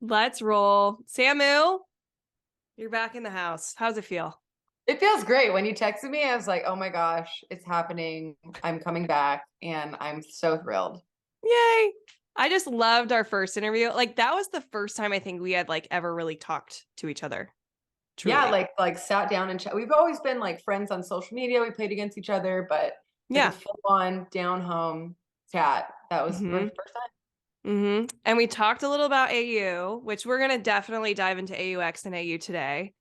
Let's roll. Samu, you're back in the house. How's it feel? It feels great. When you texted me, I was like, oh my gosh, it's happening. I'm coming back and I'm so thrilled. Yay. I just loved our first interview. Like that was the first time I think we had like ever really talked to each other. Yeah, Truly. like sat down and chat. We've always been like friends on social media. We played against each other, but like a Yeah. full on down home chat. That was the Mm-hmm. first time. Mm-hmm. And we talked a little about AU, which we're gonna definitely dive into AUX and AU today.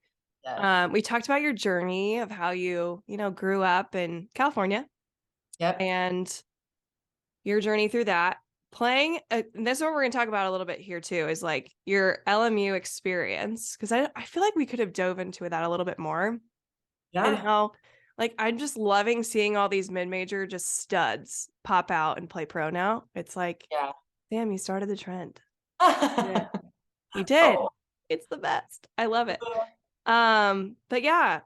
Yes. We talked about your journey of how you grew up in California Yep. and your journey through that. And this is what we're going to talk about a little bit here too, is like your LMU experience. Cause I feel like we could have dove into that a little bit more and Yeah. how like I'm just loving seeing all these mid-major just studs pop out and play pro now. It's like, Yeah. damn, you started the trend. Yeah. You did. Oh. It's the best. I love it. But yeah,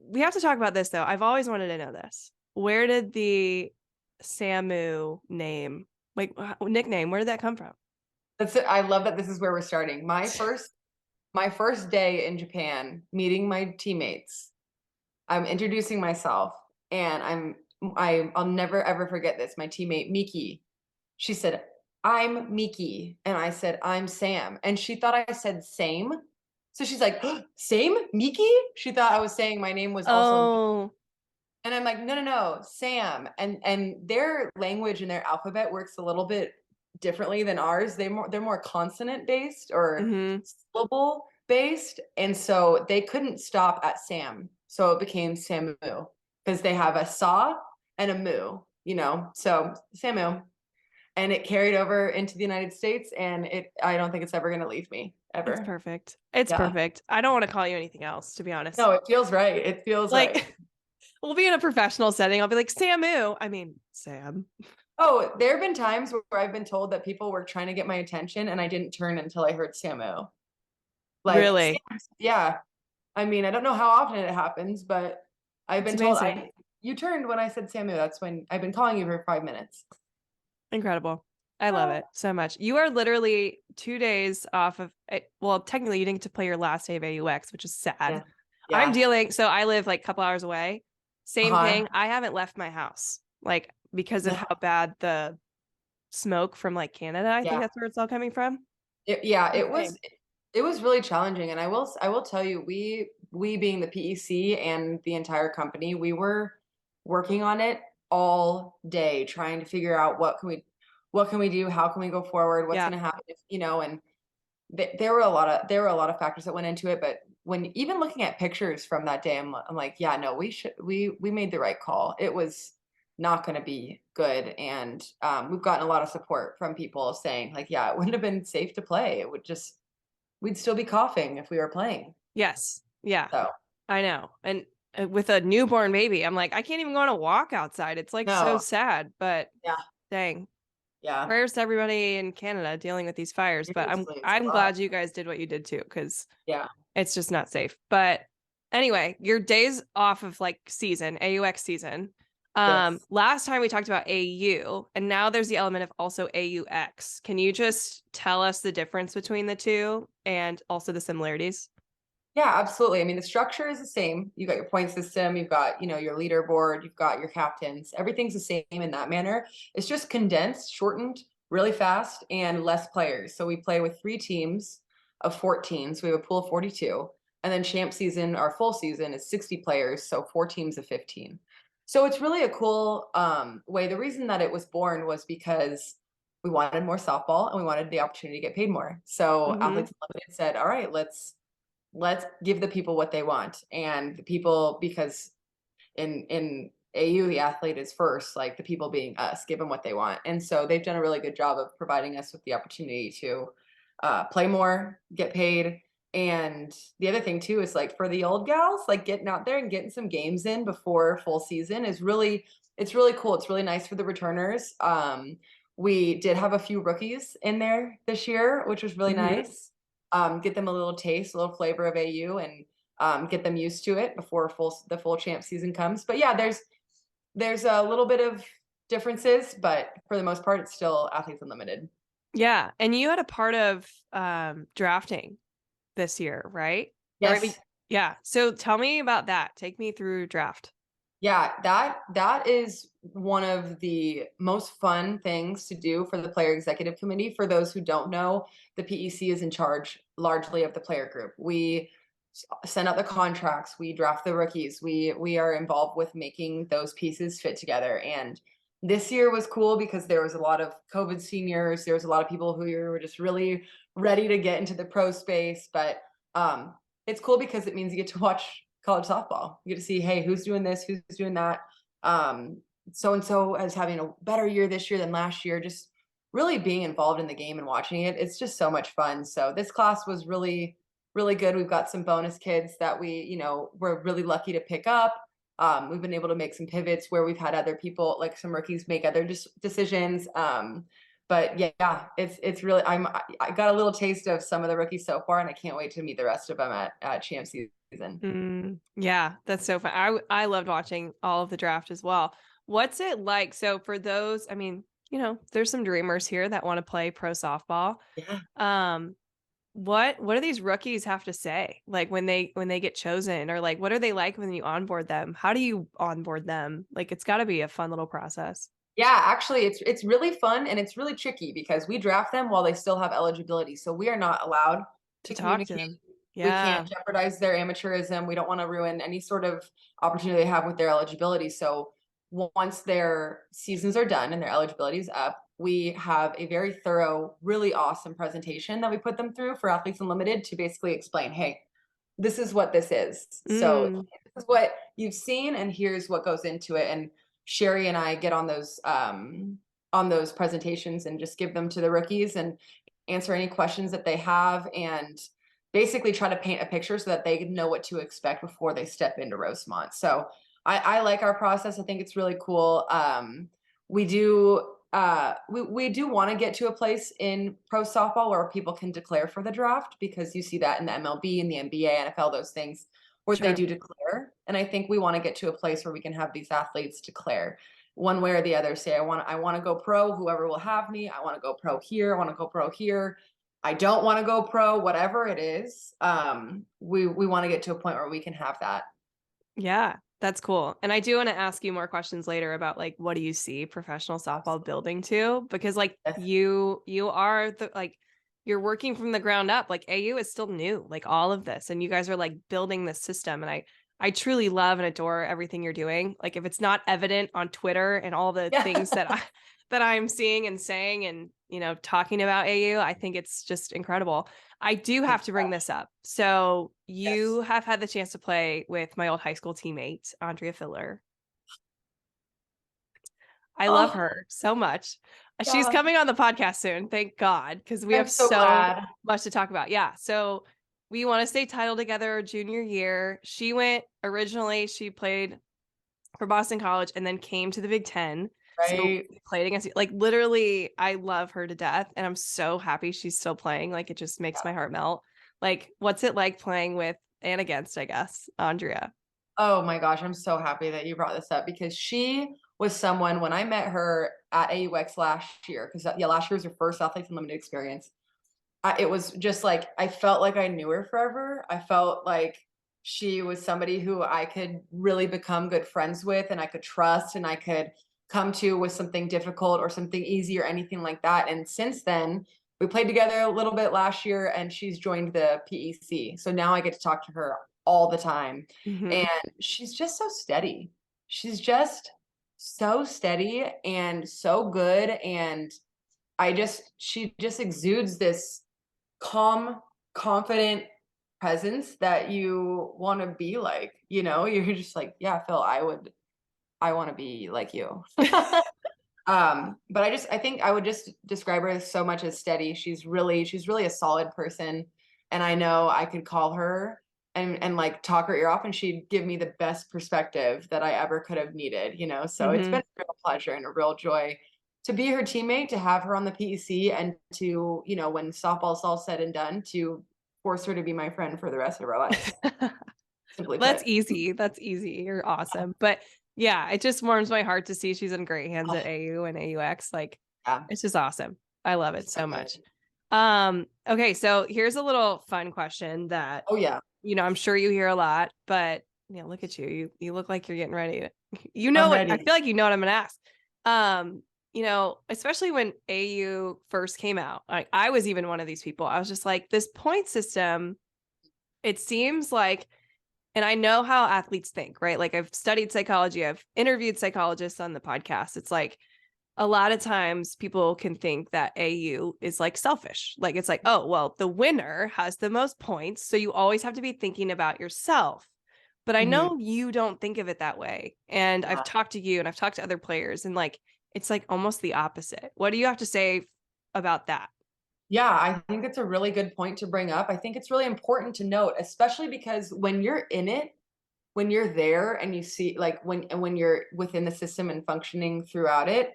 we have to talk about this though. I've always wanted to know this. Where did the Samu name, like nickname, where did that come from? That's it. I love that this is where we're starting. My first day in Japan, meeting my teammates. I'm introducing myself and I'll never ever forget this. My teammate Miki, she said, "I'm Miki." And I said, "I'm Sam." And she thought I said same. So she's like, "Same? Miki?" She thought I was saying my name was also Miki. Oh, And I'm like, "No, no, no, Sam." And their language and their alphabet works a little bit differently than ours. They're more consonant based or mm-hmm. syllable based. And so they couldn't stop at Sam. So it became Samu because they have a saw and a moo. So Samu. And it carried over into the United States and I don't think it's ever going to leave me It's ever. perfect. It's Yeah. perfect. I don't want to call you anything else, to be honest. No, it feels right. It feels right. Like we'll be in a professional setting. I'll be like, Samu. I mean, Sam. Oh, there have been times where I've been told that people were trying to get my attention and I didn't turn until I heard Samu. Like, Really? yeah. I mean, I don't know how often it happens, but I've It's been told amazing. you turned when I said Samu. That's when I've been calling you for 5 minutes. Incredible. I love Oh, it so much. You are literally 2 days off of it. Well, technically you didn't get to play your last day of AUX, which is sad. yeah. Yeah. So I live like a couple hours away. Same Uh-huh. thing. I haven't left my house like because of No. how bad the smoke from like Canada, I think Yeah. that's where it's all coming from. Yeah, it was Insane. it was really challenging. And I will tell you, we being the PEC and the entire company, we were working on it all day, trying to figure out what can we do, how can we go forward, what's Yeah. going to happen and there were a lot of factors that went into it. But when even looking at pictures from that day, I'm like, yeah, no, we made the right call. It was not going to be good. And we've gotten a lot of support from people saying like, yeah, it wouldn't have been safe to play. We'd still be coughing if we were playing. Yes. Yeah. So I know. And with a newborn baby, I'm like, I can't even go on a walk outside. It's like so no, sad, but yeah, dang. yeah, Prayers to everybody in Canada dealing with these fires. But I'm seriously, it's a I'm lot. glad you guys did what you did too, because Yeah, it's just not safe. But anyway, your days off of like season, AUX season. yes. Last time we talked about AU, and now there's the element of also AUX. Can you just tell us the difference between the two and also the similarities? Yeah, absolutely. I mean, the structure is the same. You've got your point system, you've got, your leaderboard, you've got your captains. Everything's the same in that manner. It's just condensed, shortened, really fast, and less players. So we play with 3 teams of 14. So we have a pool of 42. And then champ season, our full season is 60 players, so 4 teams of 15. So it's really a cool way. The reason that it was born was because we wanted more softball and we wanted the opportunity to get paid more. So Mm-hmm. Athletes Unlimited said, all right, let's give the people what they want. And the people, because in AU the athlete is first, like the people being us, give them what they want. And so they've done a really good job of providing us with the opportunity to play more, get paid. And the other thing too is like for the old gals, like getting out there and getting some games in before full season is really, it's really cool. It's really nice for the returners. We did have a few rookies in there this year, which was really Mm-hmm. nice. Get them a little taste, a little flavor of AU, and get them used to it before the full champ season comes. But yeah, there's a little bit of differences, but for the most part, it's still Athletes Unlimited. Yeah. And you had a part of drafting this year, right? Or I mean, Yes. yeah. So tell me about that. Take me through draft. Yeah, that is one of the most fun things to do for the player executive committee. For those who don't know, the PEC is in charge largely of the player group. We send out the contracts, we draft the rookies, we are involved with making those pieces fit together. And this year was cool because there was a lot of COVID seniors, there was a lot of people who were just really ready to get into the pro space. But it's cool because it means you get to watch college softball. You get to see, hey, who's doing this, who's doing that. So and so is having a better year this year than last year. Just really being involved in the game and watching it. It's just so much fun. So this class was really, really good. We've got some bonus kids that we're really lucky to pick up. We've been able to make some pivots where we've had other people, like some rookies, make other decisions. But yeah, it's really I got a little taste of some of the rookies so far, and I can't wait to meet the rest of them at champ season. Yeah, that's so fun. I loved watching all of the draft as well. What's it like? So for those, I mean, there's some dreamers here that want to play pro softball. Yeah. Um, what do these rookies have to say? Like when they get chosen, or like what are they like when you onboard them? How do you onboard them? Like it's got to be a fun little process Yeah, actually, it's really fun and it's really tricky because we draft them while they still have eligibility. So we are not allowed to to talk to communicate. them. We can't Yeah. jeopardize their amateurism. We don't want to ruin any sort of opportunity they have with their eligibility. So once their seasons are done and their eligibility is up, we have a very thorough, really awesome presentation that we put them through for Athletes Unlimited to basically explain, hey, this is what this is. So Mm, this is what you've seen, and here's what goes into it. And Sherry and I get on those presentations and just give them to the rookies and answer any questions that they have, and basically try to paint a picture so that they know what to expect before they step into Rosemont. So I like our process. I think it's really cool. We do we do want to get to a place in pro softball where people can declare for the draft, because you see that in the MLB and the NBA, NFL, those things where they sure. do declare. And I think we want to get to a place where we can have these athletes declare one way or the other. Say, I want to go pro, whoever will have me. I want to go pro here. I want to go pro here. I don't want to go pro, whatever it is. We want to get to a point where we can have that. Yeah, that's cool. And I do want to ask you more questions later about like what do you see professional softball building to? Because like Yes. you are the like you're working from the ground up. Like AU is still new, like all of this. And you guys are like building this system. And I truly love and adore everything you're doing. Like if it's not evident on Twitter and all the Yeah. things that I'm seeing and saying and talking about AU, I think it's just incredible. I do have Thanks. to bring this up. So Yes. you have had the chance to play with my old high school teammate, Andrea Filler. I love Oh, her so much. She's gosh. coming on the podcast soon, thank God, because we I'm have so so glad. much to talk about. Yeah. So we want to stay title together junior year. She played for Boston College and then came to the Big Ten. So Right. we played against, like, literally, I love her to death. And I'm so happy she's still playing. Like, it just makes my heart melt. Like, what's it like playing with and against, I guess, Andrea? Oh my gosh, I'm so happy that you brought this up because she was someone when I met her at AUX last year, because yeah, last year was her first Athletes Unlimited experience. It was just like I felt like I knew her forever. I felt like she was somebody who I could really become good friends with, and I could trust, and I could come to with something difficult or something easy or anything like that. And since then, we played together a little bit last year, and she's joined the PEC. So now I get to talk to her all the time. Mm-hmm. And she's just so steady. She's just so steady and so good. And she just exudes this calm, confident presence that you want to be like, you're just like, yeah, Phil, I want to be like you. But I think I would just describe her as so much as steady. She's really a solid person. And I know I could call her and like talk her ear off, and she'd give me the best perspective that I ever could have needed. So it's been Mm-hmm. a real pleasure and a real joy to be her teammate, to have her on the PEC, and to, when softball's all said and done, to force her to be my friend for the rest of our lives, simply That's put. easy. That's easy. You're awesome. But yeah, it just warms my heart to see she's in great hands Oh, at AU and AUX. Like, yeah. it's just awesome. I love it so much. Okay, so here's a little fun question that, Oh yeah, I'm sure you hear a lot, but look at you. You look like you're getting ready to, I'm I ready. feel like you know what I'm gonna ask. Especially when AU first came out, I was even one of these people. I was just like, this point system, it seems like, and I know how athletes think, right? Like I've studied psychology, I've interviewed psychologists on the podcast. It's like a lot of times people can think that AU is like selfish. Like it's like, oh, well, the winner has the most points. So you always have to be thinking about yourself. But I Mhm. know you don't think of it that way. And I've Yeah. talked to you and I've talked to other players, and like it's like almost the opposite. What do you have to say about that? Yeah, I think it's a really good point to bring up. I think it's really important to note, especially because when you're in it, when you're there and you see like when you're within the system and functioning throughout it,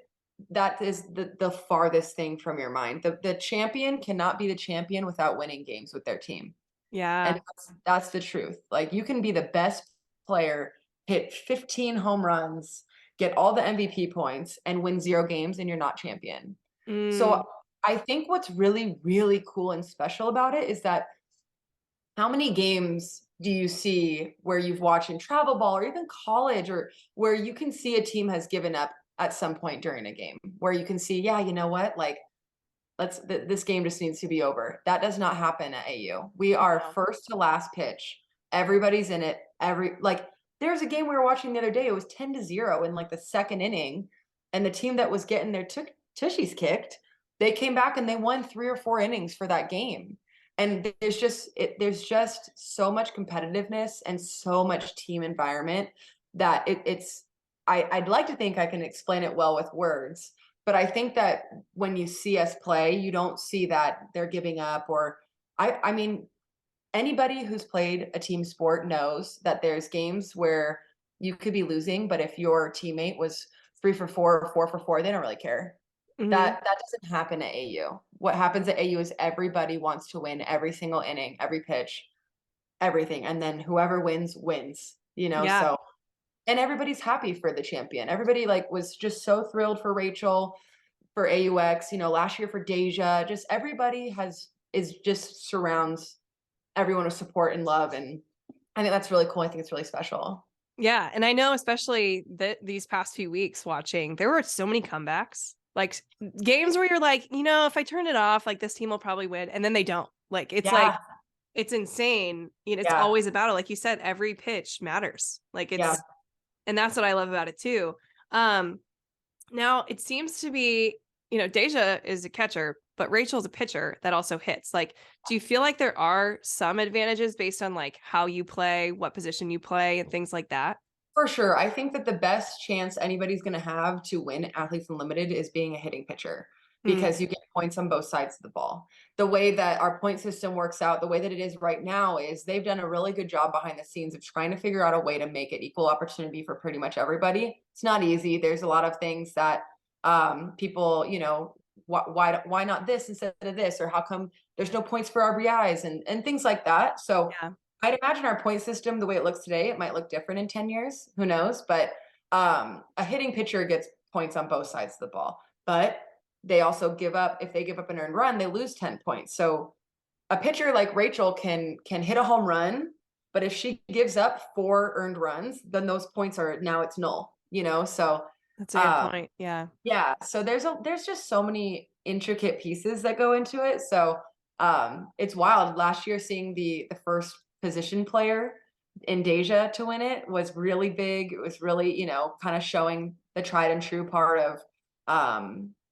that is the farthest thing from your mind. The champion cannot be the champion without winning games with their team. And Yeah. that's the truth. Like you can be the best player, hit 15 home runs, get all the MVP points, and win 0 games, and you're not champion. So Mm, I think what's really, really cool and special about it is that how many games do you see where you've watched in travel ball or even college, or where you can see a team has given up at some point during a game, where you can see, yeah, you know what, like this game just needs to be over. That does not happen at AU. We are no. first to last pitch. Everybody's in it. There's a game we were watching the other day. It was 10-0 in like the second inning, and the team that was getting their tushies kicked, they came back and they won 3 or 4 innings for that game. And there's just so much competitiveness and so much team environment that I'd like to think I can explain it well with words, but I think that when you see us play, you don't see that they're giving up, or I mean, anybody who's played a team sport knows that there's games where you could be losing, but if your teammate was 3 for 4 or 4 for 4, they don't really care. Hmm. That doesn't happen at AU. What happens at AU is everybody wants to win every single inning, every pitch, everything, and then whoever wins wins. Yeah. So and everybody's happy for the champion. Everybody like was just so thrilled for Rachel, for AUX, last year for Deja. Just everybody is just surrounds everyone with support and love. And I think that's really cool. I think it's really special. Yeah. And I know, especially these past few weeks watching, there were so many comebacks, like games where you're like, if I turn it off, like this team will probably win. And then they don't. Yeah, It's insane. It's yeah, always a battle. Like you said, every pitch matters. yeah. And that's what I love about it too. Um, Now it seems to be, Deja is a catcher, but Rachel's a pitcher that also hits. Like, do you feel like there are some advantages based on like how you play, what position you play, and things like that? For sure. I think that the best chance anybody's going to have to win Athletes Unlimited is being a hitting pitcher, Mm, because you get points on both sides of the ball. The way that our point system works out, the way that it is right now, is they've done a really good job behind the scenes of trying to figure out a way to make it equal opportunity for pretty much everybody. It's not easy. There's a lot of things that people, why not this instead of this, or how come there's no points for RBIs and things like that. So yeah. I'd imagine our point system, the way it looks today, it might look different in 10 years. Who knows? But a hitting pitcher gets points on both sides of the ball. But they also give up, if they give up an earned run, they lose 10 points. So a pitcher like Rachel can hit a home run, but if she gives up 4 earned runs, then those points are now it's null. So That's a good um point. Yeah. yeah, so there's just so many intricate pieces that go into it. So it's wild. Last year seeing the first position player in Deja to win it was really big. It was really, kind of showing the tried and true part of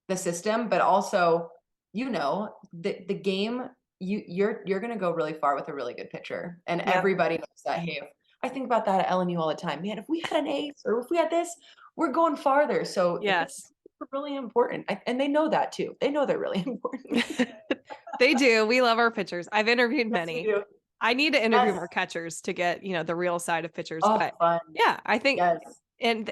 the system, but also, the game, you're gonna go really far with a really good pitcher. And Yep. everybody knows that. Hey, if I think about that at LNU all the time. Man, if we had an ace or if we had this, we're going farther. So the pitchers Yes. are really important. And they know that too. They know they're really important. They do. We love our pitchers. I've interviewed Yes, we many. do. I need to interview Yes. more catchers to get, the real side of pitchers. Oh, But fun. yeah, I think Yes, and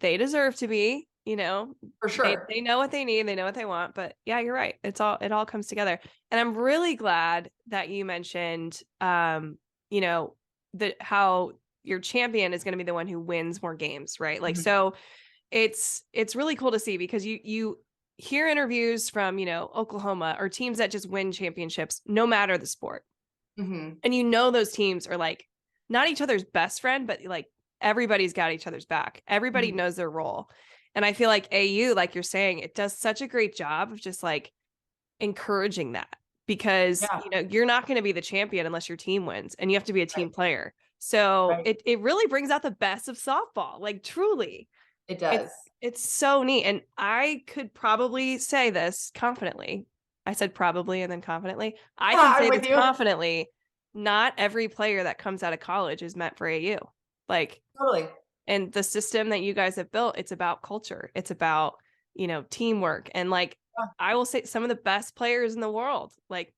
they deserve to be, for they sure. know what they need, they know what they want. But yeah, you're right. It all comes together. And I'm really glad that you mentioned you know, how your champion is going to be the one who wins more games, right? Like Mhm. so it's really cool to see because you hear interviews from, Oklahoma or teams that just win championships, no matter the sport. Mhm. And those teams are like not each other's best friend, but like everybody's got each other's back. Everybody Mhm. knows their role. And I feel like AU, like you're saying, it does such a great job of just like encouraging that because, Yeah, you're not going to be the champion unless your team wins and you have to be a right, team player. So right. it really brings out the best of softball, like truly. It It's does. it's so neat. And I could probably say this confidently. I said probably and then confidently. I can I'm say with this you. confidently. Not every player that comes out of college is meant for AU. Like, Totally. and the system that you guys have built, it's about culture. It's about, teamwork. And like Yeah, I will say some of the best players in the world, like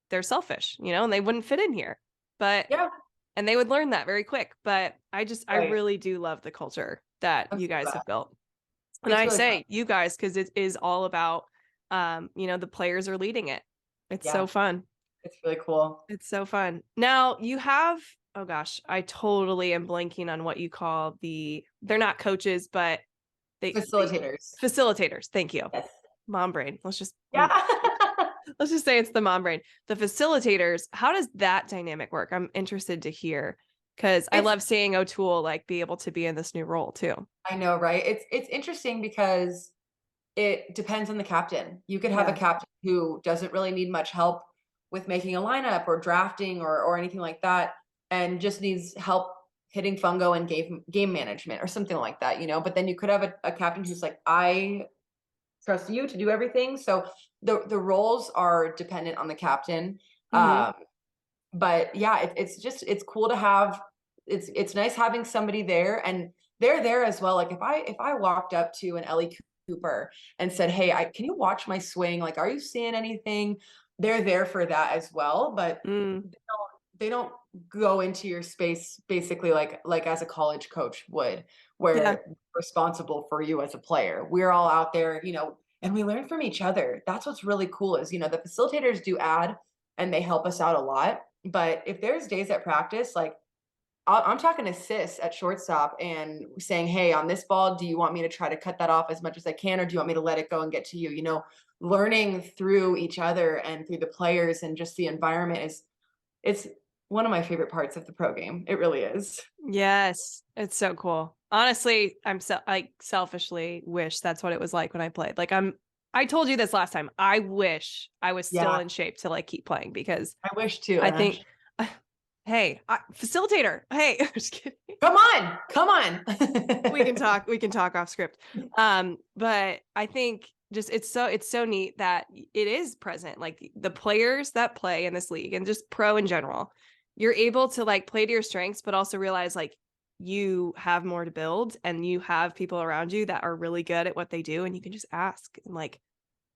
they're selfish, and they wouldn't fit in here. But yeah, and they would learn that very quick. But I right. really do love the culture that I'm you so guys glad. have built. And It's I really fun. say you guys because it is all about the players are leading it. It's so Yeah, fun. it's really cool. It's so fun. Now you have, oh gosh, I totally am blanking on what you call they're not coaches, but they Facilitators. facilitators. Thank you. Yes. Mom brain. Yeah. Let's just say it's the mom brain. The facilitators, how does that dynamic work? I'm interested to hear because I It's love seeing O'Toole like be able to be in this new role too. I know, right? It's interesting because it depends on the captain. You could have a Yeah. captain who doesn't really need much help with making a lineup or drafting or anything like that, and just needs help hitting fungo and game management or something like that, you know. But then you could have a captain who's like, I trust you to do everything. So the roles are dependent on the captain. Mm-hmm. Um, but yeah, it's cool to have. It's nice having somebody there, and they're there as well. Like if I walked up to an Ellie Cooper and said, "Hey, can you watch my swing? Like, are you seeing anything?" They're there for that as well, but Mm. they don't go into your space basically like as a college coach would, Yeah. where responsible for you as a player. We're all out there, and we learn from each other. That's what's really cool is, the facilitators do add and they help us out a lot. But if there's days at practice, like I'm talking to sis at shortstop and saying, "Hey, on this ball, do you want me to try to cut that off as much as I can, or do you want me to let it go and get to you?" Learning through each other and through the players and just the environment it's one of my favorite parts of the pro game. It really is. Yes. It's so cool. Honestly, I selfishly wish that's what it was like when I played. Like I told you this last time. I wish I was still Yeah, in shape to like keep playing because I wish too. I And think hey, facilitator. Hey, just kidding. come on, come on. We can talk off script. But I think just it's so neat that it is present. Like the players that play in this league and just pro in general, you're able to like play to your strengths, but also realize like you have more to build and you have people around you that are really good at what they do, and you can just ask and like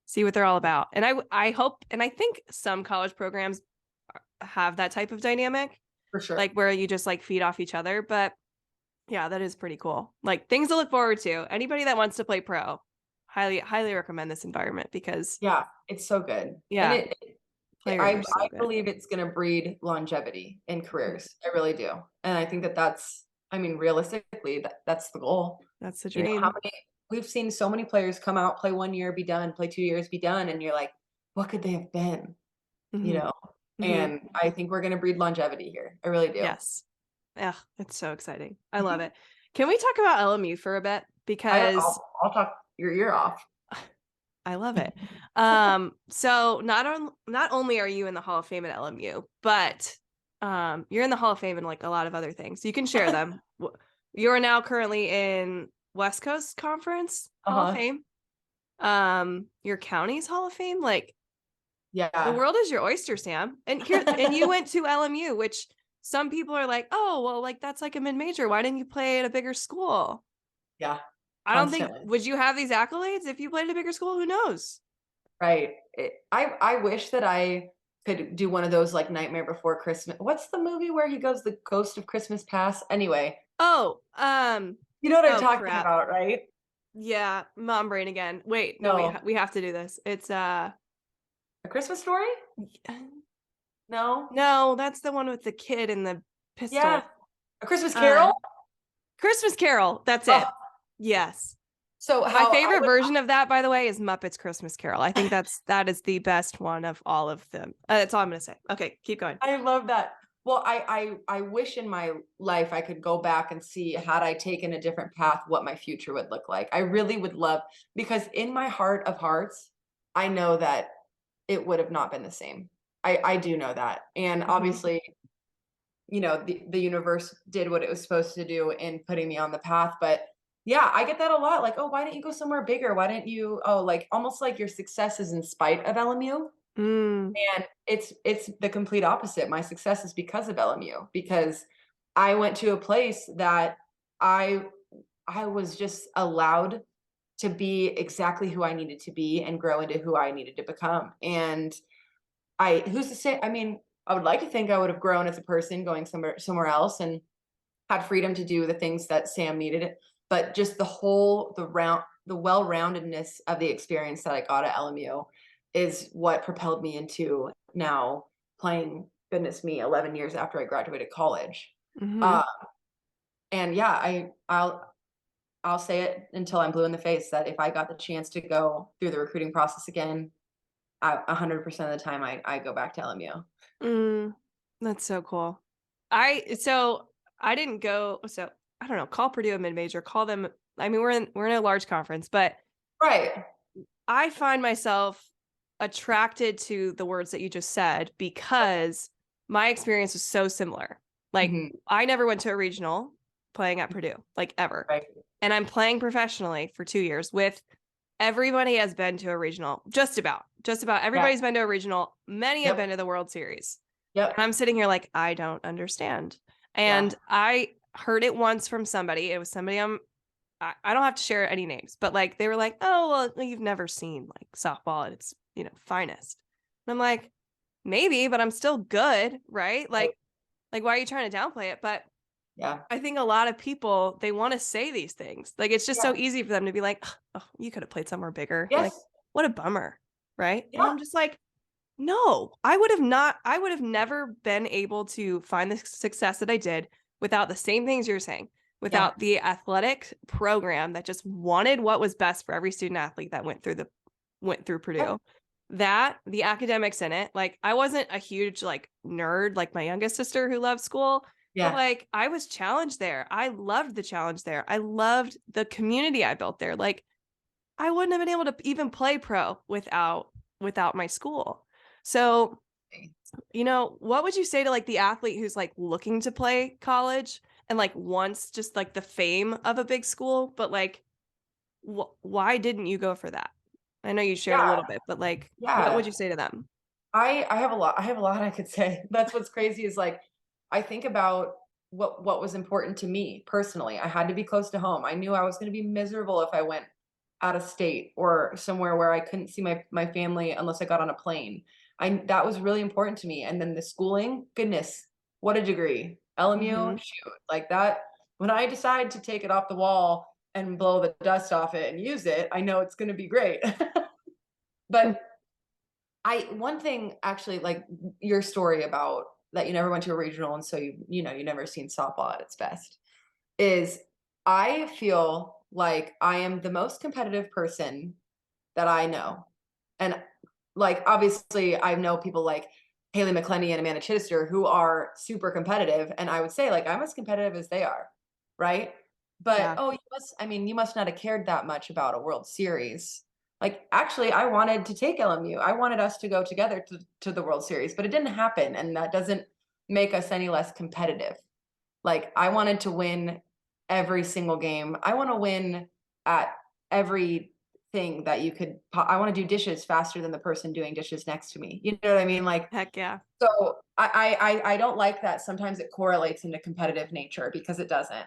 see what they're all about. And I hope and I think some college programs have that type of dynamic, For sure. like where you just like feed off each other. But yeah, that is pretty cool. Like things to look forward to. Anybody that wants to play pro, highly recommend this environment because Yeah, it's so good. And yeah, players I are so good. believe it's going to breed longevity in careers. I really do. And I think I mean, realistically, that's the goal. That's the How dream. many we've seen so many players come out, play 1 year, be done, play 2 years, be done. And you're like, what could they have been? You Hmm. know? Hmm. And I think we're going to breed longevity here. I really do. Yes. Yeah, it's so exciting. I love it. Can we talk about LMU for a bit? Because I'll talk your ear off. I love it. So not only are you in the Hall of Fame at LMU, but you're in the Hall of Fame in like a lot of other things. You can share them. You're now currently in West Coast Conference Hall of Uh-huh. Fame. Your county's Hall of Fame. Like the Yeah. world is your oyster, Sam. And you went to LMU, which some people are like, oh, well, like that's like a mid-major. Why didn't you play at a bigger school? Yeah. I don't think, Constantly. would you have these accolades if you played at a bigger school? Who knows? Right. I wish that I could do one of those like Nightmare Before Christmas. What's the movie where he goes the Ghost of Christmas Past? Anyway, Oh, you know what I'm oh talking crap. about, right? Yeah, mom brain again. Wait, no, No. we have to do this. It's A Christmas Story? No. no, that's the one with the kid and the Yeah. pistol. A Christmas Uh Carol? Christmas Carol. That's Oh, it. Yes. So My how I favorite would version of that, by the way, is Muppets Christmas Carol. I think that is the best one of all of them. That's all I'm gonna say. Okay, keep going. I love that. Well, I wish in my life I could go back and see, had I taken a different path, what my future would look like. I really would love, because in my heart of hearts, I know that it would have not been the same. I do know that. And Mhm. obviously, the universe did what it was supposed to do in putting me on the path. But yeah, I get that a lot. Like, oh, why didn't you go somewhere bigger? Why didn't you? Oh, like almost like your success is in spite of LMU. Mm, And it's the complete opposite. My success is because of LMU, because I went to a place that I I was just allowed to be exactly who I needed to be and grow into who I needed to become. And who's to say? I mean, I would like to think I would have grown as a person going somewhere else and had freedom to do the things that Sam needed. But just the well-roundedness of the experience that I got at LMU is what propelled me into now playing, goodness me, 11 years after I graduated college. mhm. Uh, and yeah, I'll say it until I'm blue in the face that if I got the chance to go through the recruiting process again, 100% of the time I go back to LMU. Mm, that's so cool. So I didn't go. So I don't know. Call Purdue a mid major. Call them. I mean, we're in a large conference, but Right. I find myself attracted to the words that you just said because my experience was so similar. Like Mhm. I never went to a regional playing at Purdue, like ever. Right. And I'm playing professionally for 2 years with everybody has been to a regional, just about. Just about Yeah. everybody's been to a regional. Many have Yep. been to the World Series. And Yep. I'm sitting here like, I don't understand. Yeah. And I heard it once from somebody. It was somebody I don't have to share any names, but like they were like, oh, well, you've never seen like softball at its, finest. And I'm like, maybe, but I'm still good, right? Right. Like why are you trying to downplay it? But Yeah. I think a lot of people they want to say these things. Like it's just Yeah. so easy for them to be like, oh, you could have played somewhere bigger. Like, Yes. what a bummer, right? And Yeah. I'm just like, no, I would have never been able to find the success that I did without the same things you're saying, Yeah. without the athletic program that just wanted what was best for every student athlete that went through Yep. Purdue. That the academics in it, like I wasn't a huge like nerd like my youngest sister who loved school, but Yeah. like I was challenged there. I loved the challenge there. I loved the community I built there. Like I wouldn't have been able to even play pro without my school. So, what would you say to like the athlete who's like looking to play college and like wants just like the fame of a big school, but like why didn't you go for that? I know you shared a Yeah. little bit, but like what would Yeah. you say to them? I have a lot I could say. That's what's crazy is like I think about what was important to me personally. I had to be close to home. I knew I was going to be miserable if I went out of state or somewhere where I couldn't see my family unless I got on a plane. I That was really important to me. And then the schooling, goodness, what a degree. LMU, Mhm. shoot. Like that when I decide to take it off the wall and blow the dust off it and use it, I know it's going to be great. But I one thing actually, like your story about that you never went to a regional and so you never seen softball at its best, is I feel like I am the most competitive person that I know. And like obviously I know people like Haley McClenny and Amanda Chittister who are super competitive. And I would say like I'm as competitive as they are, right? But Yeah. oh, you must not have cared that much about a World Series. Like actually I wanted to take LMU. I wanted us to go together to the World Series, but it didn't happen. And that doesn't make us any less competitive. Like I wanted to win every single game. I want to win at everything that you could. I want to do dishes faster than the person doing dishes next to me. You know what I mean? Like Heck yeah. so. I don't like that. Sometimes it correlates into competitive nature because it doesn't.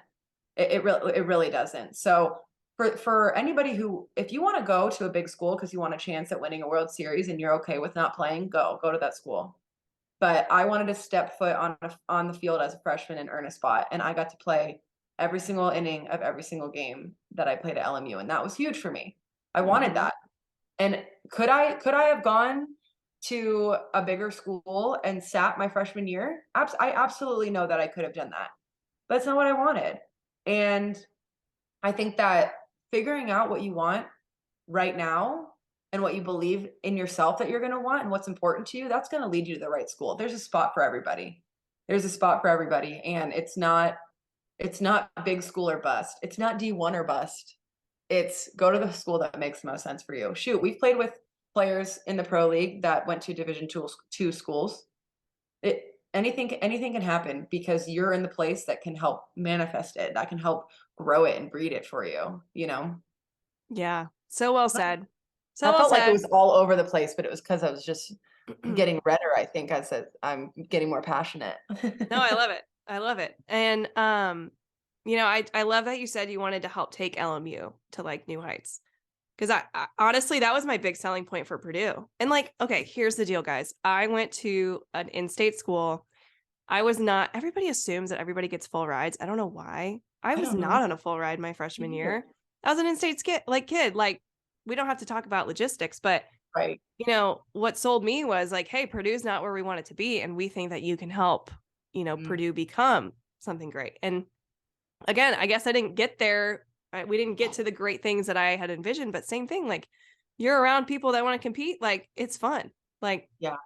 It really doesn't. So for anybody who, if you want to go to a big school because you want a chance at winning a World Series and you're okay with not playing, go to that school. But I wanted to step foot on the field as a freshman and earn a spot, and I got to play every single inning of every single game that I played at LMU, and that was huge for me. I wanted Mhm. that. And could I have gone to a bigger school and sat my freshman year? I absolutely know that I could have done that. That's not what I wanted. And I think that figuring out what you want right now and what you believe in yourself that you're going to want and what's important to you, that's going to lead you to the right school. There's a spot for everybody. There's a spot for everybody. And it's not big school or bust. It's not D1 or bust. It's go to the school that makes the most sense for you. Shoot, we've played with players in the pro league that went to Division 2 schools. Anything can happen because you're in the place that can help manifest it, that can help grow it and breed it for you, you know? Yeah. So well said. So I well felt like it said. was all over the place, but it was because I was just getting redder, I think, as I'm getting more passionate. No, I love it. I love it. And I love that you said you wanted to help take LMU to like new heights. Because I honestly, that was my big selling point for Purdue. And like, okay, here's the deal, guys. I went to an in-state school. I was not, everybody assumes that everybody gets full rides. I don't know why. I I was don't know not on a full ride my freshman either. year. I was an in-state kid. Like, we don't have to talk about logistics, but Right. what sold me was like, hey, Purdue's not where we want it to be. And we think that you can help, Mm, Purdue become something great. And again, I guess I didn't get there. We didn't get to the great things that I had envisioned, but same thing, like you're around people that want to compete, like it's fun. Like, yeah.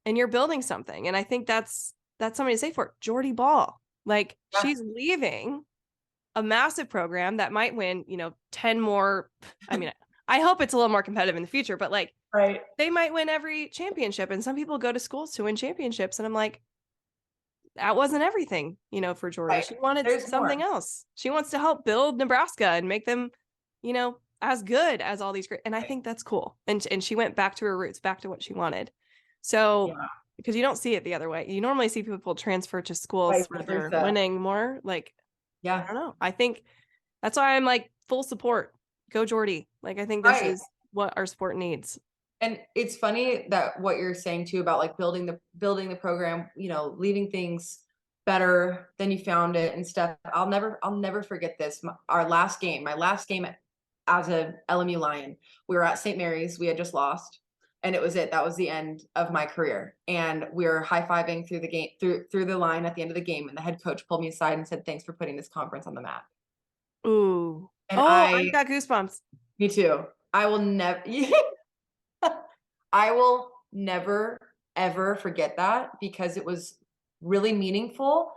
and you're building something. And I think that's somebody to say for it. Jordy Ball. Like Yeah. she's leaving a massive program that might win, 10 more. I mean, I hope it's a little more competitive in the future, but like Right. they might win every championship. And some people go to schools to win championships. And I'm like, that wasn't everything, for Jordy. Right. She wanted There's something more. else. She wants to help build Nebraska and make them, as good as all these great. And I Right. think that's cool. And she went back to her roots, back to what she wanted. So, Yeah. because you don't see it the other way. You normally see people transfer to schools Vice where they're versa. winning more. Like, I Yeah. don't know. I think that's why I'm like full support. Go Jordy. Like, I think this Right. is what our sport needs. And it's funny that what you're saying too about like building the program, leaving things better than you found it and stuff. I'll never forget this. My last game as a LMU Lion, we were at St. Mary's. We had just lost, and it was it. That was the end of my career. And we were high fiving through the game, through the line at the end of the game. And the head coach pulled me aside and said, "Thanks for putting this conference on the map." Ooh. And Oh, I've got goosebumps. me too. I will never. I will never ever forget that because it was really meaningful,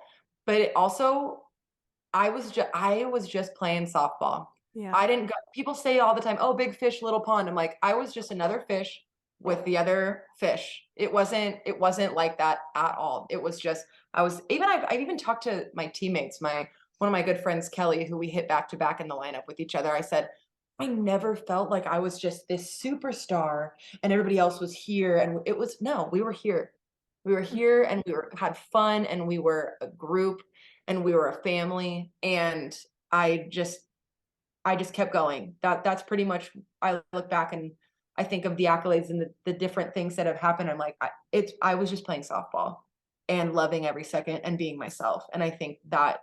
but it also I was just playing softball. Yeah. I didn't go People say all the time, "Oh, big fish, little pond." I'm like, I was just another fish with the other fish. It wasn't like that at all. It was just I've even talked to my teammates, my one of my good friends, Kelly, who we hit back to back in the lineup with each other. I said, I never felt like I was just this superstar and everybody else was here. And it was no, we were here. We were here and had fun and we were a group and we were a family. And I just I just kept going. That's pretty much I look back and I think of the accolades and the different things that have happened. I'm like, I was just playing softball and loving every second and being myself. And I think that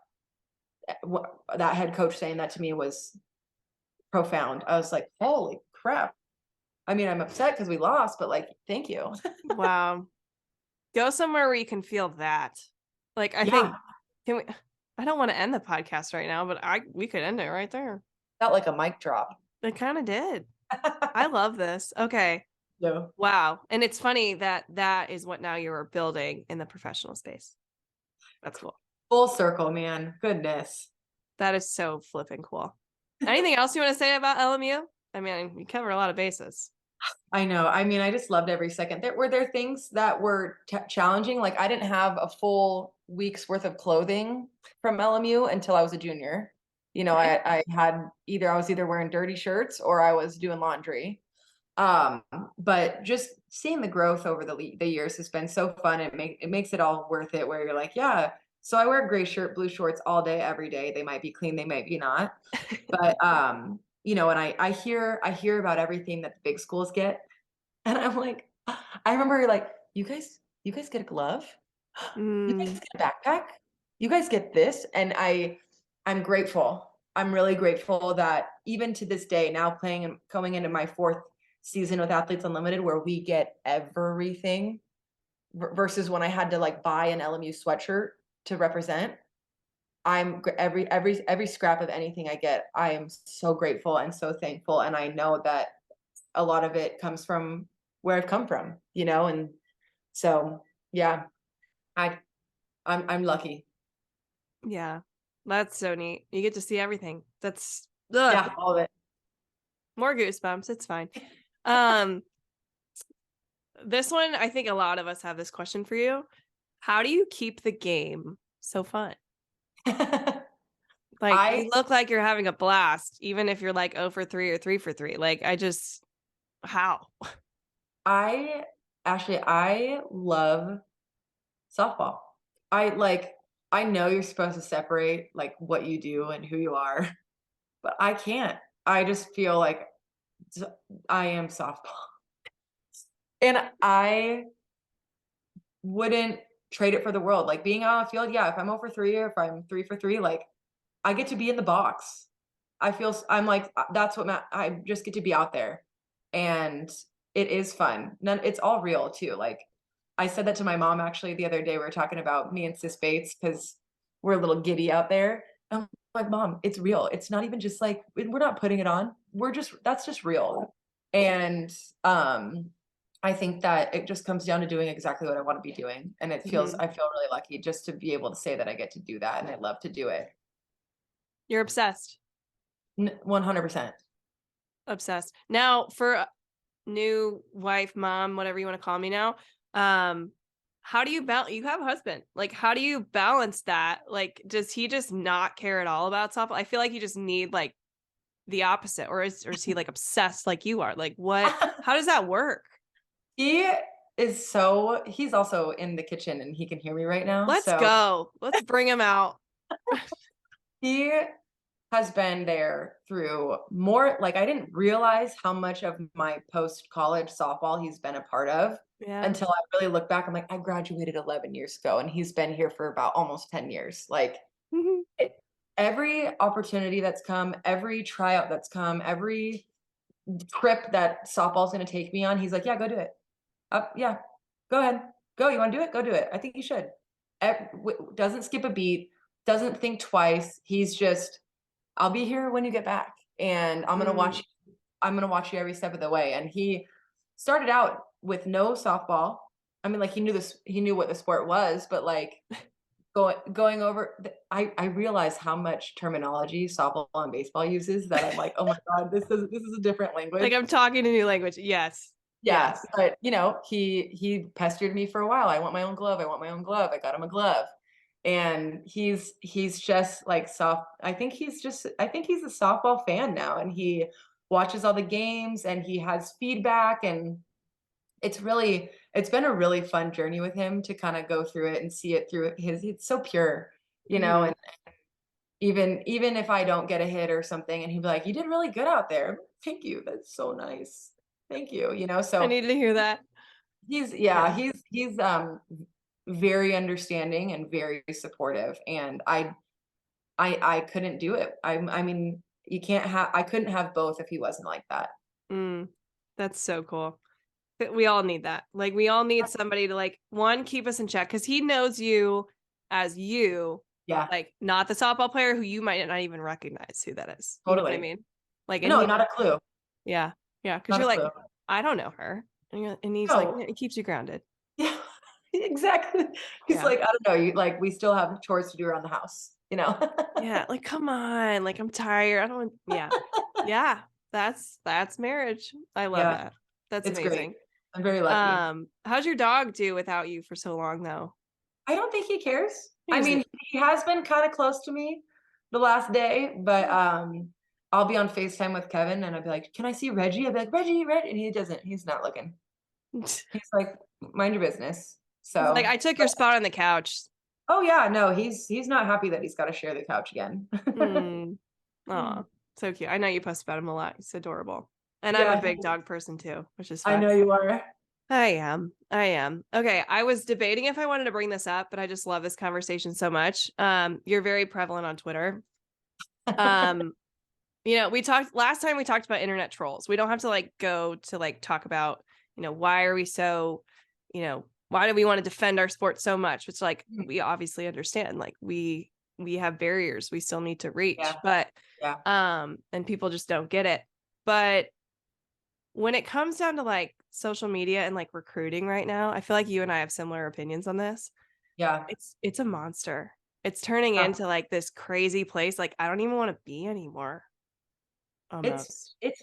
that head coach saying that to me was profound. I was like, holy crap. I mean, I'm upset because we lost, but like, thank you. Wow. Go somewhere where you can feel that. Like, I think, Yeah, can we, I don't want to end the podcast right now, but we could end it right there. felt like a mic drop. It kind of did. I love this. Okay. Yeah. Wow. And it's funny that that is what now you're building in the professional space. That's cool. Full circle, man. Goodness. That is so flipping cool. Anything else you want to say about LMU? I mean, we cover a lot of bases. I know. I mean, I just loved every second. There things that were challenging. Like I didn't have a full week's worth of clothing from LMU until I was a junior. Okay. I was either wearing dirty shirts or I was doing laundry. Um, but just seeing the growth over the years has been so fun. It makes it all worth it. Where you're like, yeah. So I wear a gray shirt, blue shorts all day, every day. They might be clean, they might be not. But and I hear about everything that the big schools get, and I'm like, I remember like, you guys get a glove, you guys Mm, get a backpack, you guys get this, and I'm grateful. I'm really grateful that even to this day, now playing and coming into my fourth season with Athletes Unlimited, where we get everything versus when I had to like buy an LMU sweatshirt to represent. every scrap of anything I get, I am so grateful and so thankful, and I know that a lot of it comes from where I've come from, and so yeah, I I'm lucky. Yeah. That's so neat. You get to see everything. That's ugh, Yeah, all of it. more goosebumps. It's fine. Um, this one, I think a lot of us have this question for you. How do you keep the game so fun? Like, I you look like you're having a blast, even if you're like 0 for 3 or 3 for 3. Like, how? I I love softball. I like I know you're supposed to separate like what you do and who you are, but I can't. I just feel like s- I am softball. And I wouldn't trade it for the world. Like being out on the field, yeah, if I'm over 3 or if I'm 3 for 3, like I get to be in the box. I'm like that's what I just get to be out there. And it is fun. It's all real too. Like I said that to my mom actually the other day. We were talking about me and Sis Bates because we're a little giddy out there. I'm like, Mom, it's real. It's not even just like we're not putting it on. That's just real. And I think that it just comes down to doing exactly what I want to be doing. And Mhm. I feel really lucky just to be able to say that I get to do that and I love to do it. You're obsessed. 100%. Obsessed. Now, for new wife, mom, whatever you want to call me now, um, how do you balance? You have a husband. Like, how do you balance that? Like, does he just not care at all about softball? I feel like you just need like the opposite, or is he like obsessed like you are? Like, what? How does that work? He he's also in the kitchen and he can hear me right now. Let's So go. Let's bring him out. he has been there through more like I didn't realize how much of my post-college softball he's been a part of Yeah. until I really look back. I'm like, I graduated 11 years ago and he's been here for about almost 10 years. Like Mhm. it, every opportunity that's come, every tryout that's come, every trip that softball's going to take me on, he's like, yeah, go do it. Yeah, go ahead. Go. You want to do it? Go do it. I think you should. Doesn't skip a beat. Doesn't think twice. He's just, I'll be here when you get back, and I'm gonna watch. Mm, I'm gonna watch you every step of the way. And he started out with no softball. I mean, like he knew this. He knew what the sport was, but like going over, I realize how much terminology softball and baseball uses that I'm like, oh my god, this is a different like language. I'm talking a new language. Yes. Yeah, Yes. but, he pestered me for a while. "I want my own glove, I want my own glove." I got him a glove. And he's just, like, I think he's a softball fan now, and he watches all the games, and he has feedback, and it's been a really fun journey with him to kinda go through it and see it through his it's so pure, Mhm. and even if I don't get a hit or something, and he'd be like, "You did really good out there." "Thank you, that's so nice. Thank you," I so needed to hear that. Yeah, Yeah. very understanding and very supportive, and I couldn't do it. I mean, I couldn't have both if he wasn't like that. Mm, that's so cool. We all need that. Like, we all need somebody to like one keep us in check because he knows you as you, Yeah, like not the softball player who you might not even recognize who that is. You know what I totally. mean? Like, and No, he not knows. a clue, Yeah, yeah. Because not a you're like, clue. I don't know her, and he's like, No. it keeps you grounded. Yeah, exactly. He's Yeah, like, "I don't know, you like, we still have chores to do around the house," you know? yeah. Like, come on. Like, I'm tired. I don't. Yeah, yeah. That's marriage. I love Yeah, that. That's it's great. amazing. I'm very lucky. How's your dog do without you for so long though? I don't think he cares. I He's mean, he has been kinda close to me the last day, but, I'll be on FaceTime with Kevin, and I'll be like, "Can I see Reggie?" I'll be like, "Reggie, Reg," and he's not looking. He's like, "Mind your business." He's like, So I took your spot on the couch. oh, yeah, no, he's not happy that he's gotta share the couch again. Mm. Aw, so cute. I know you post about him a lot. He's adorable. And I'm a Yeah, big dog person too, which is I fun. know you are. I am. I am. Okay, I was debating if I wanted to bring this up, but I just love this conversation so much. You're very prevalent on Twitter. Um, we talked last time we talked about internet trolls. We don't have to like go to like talk about, why are we so, why do we want to defend our sport so much? Which like we obviously understand. Like we have barriers we still need to reach, Yeah. but Yeah. and people just don't get it. But when it comes down to like social media and like recruiting right now, I feel like you and I have similar opinions on this. Yeah. It's a monster. It's turning Yeah. into like this crazy place like I don't even want to be anymore It's almost. it's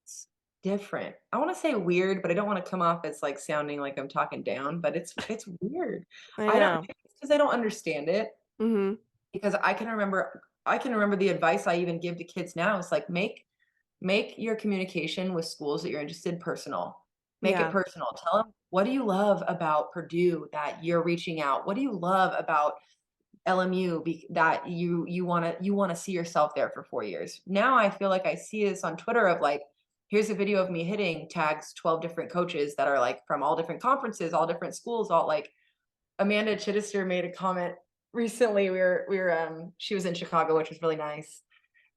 it's different. I wanna say weird, but I don't wanna come off as, like, sounding like I'm talking down, but it's weird. I I don't know. maybe it's 'cause I don't understand it, Mhm. because I can remember the advice I even give to kids now. It's like, make your communication with schools that you're interested in personal. Make it Yeah. personal. Tell them, "What do you love about Purdue that you're reaching out? What do you love about LMU that you wanna see yourself there for 4 years?" Now I feel like I see this on Twitter of like, here's a video of me hitting, tags 12 different coaches that are like from all different conferences, all different schools, all like Amanda Chittister made a comment recently. She was in Chicago, which was really nice.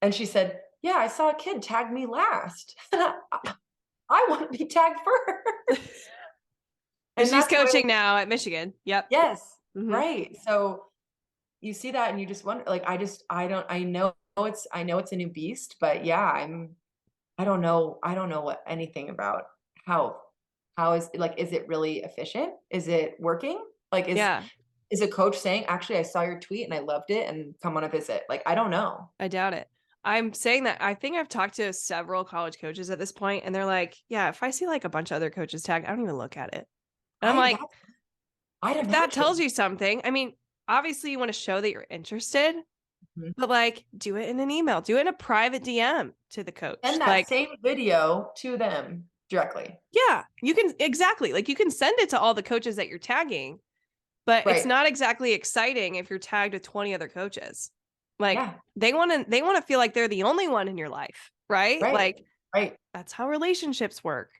And she said, "Yeah, I saw a kid tag me last. I want to be tagged first." And And she's that's where, coaching now at Michigan. Yep. yes, Mhm. right. So you see that and you just wonder, like, I don't, I know it's a new beast, but yeah, I don't know what anything about how is it really efficient? Is it working? Like, Yeah. is a coach saying, "Actually, I saw your tweet and I loved it and come on a visit"? Like, I don't know. I doubt it. I'm saying that I think I've talked to several college coaches at this point, and they're like, "Yeah, if I see like a bunch of other coaches tag, I don't even look at it." And I'm I like, that's I'd if that tells imagine. you something, I mean, obviously you want to show that you're interested, Mhm. but like, do it in an email, do it in a private DM to the coach. Send that Like, same video to them directly. yeah, you can exactly like you can send it to all the coaches that you're tagging, but it's Right. not exactly exciting if you're tagged with 20 other coaches. Like Yeah. they want to feel like they're the only one in your life, right? Right. Like Right. that's how relationships work.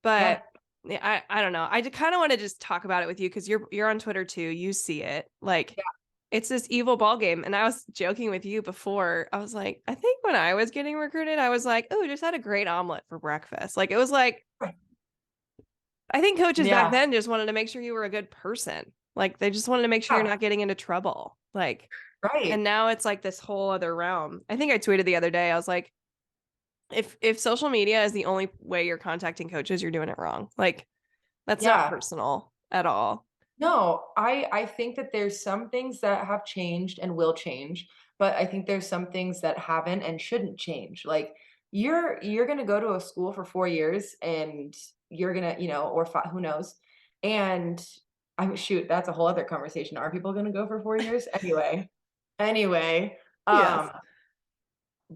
Yeah. But yeah, I don't know. I kind of want to just talk about it with you because you're on Twitter too. You see it. Like Yeah. it's this evil ball game. And I was joking with you before. I was like, I think when I was getting recruited, I was like, oh, just had a great omelet for breakfast. Like it was like Right. I think coaches back Yeah. then just wanted to make sure you were a good person. Like they just wanted to make sure you're Yeah. not getting into trouble. Like, Right. and now it's like this whole other realm. I think I tweeted the other day. I was like, if social media is the only way you're contacting coaches, you're doing it wrong. Like that's not Yeah. personal at all. No, I think that there's some things that have changed and will change, but I think there's some things that haven't and shouldn't change. Like, you're gonna go to a school for 4 years and you're gonna, or 5, who knows? And shoot, that's a whole other conversation. Are people gonna go for 4 years? Anyway, Yes. um,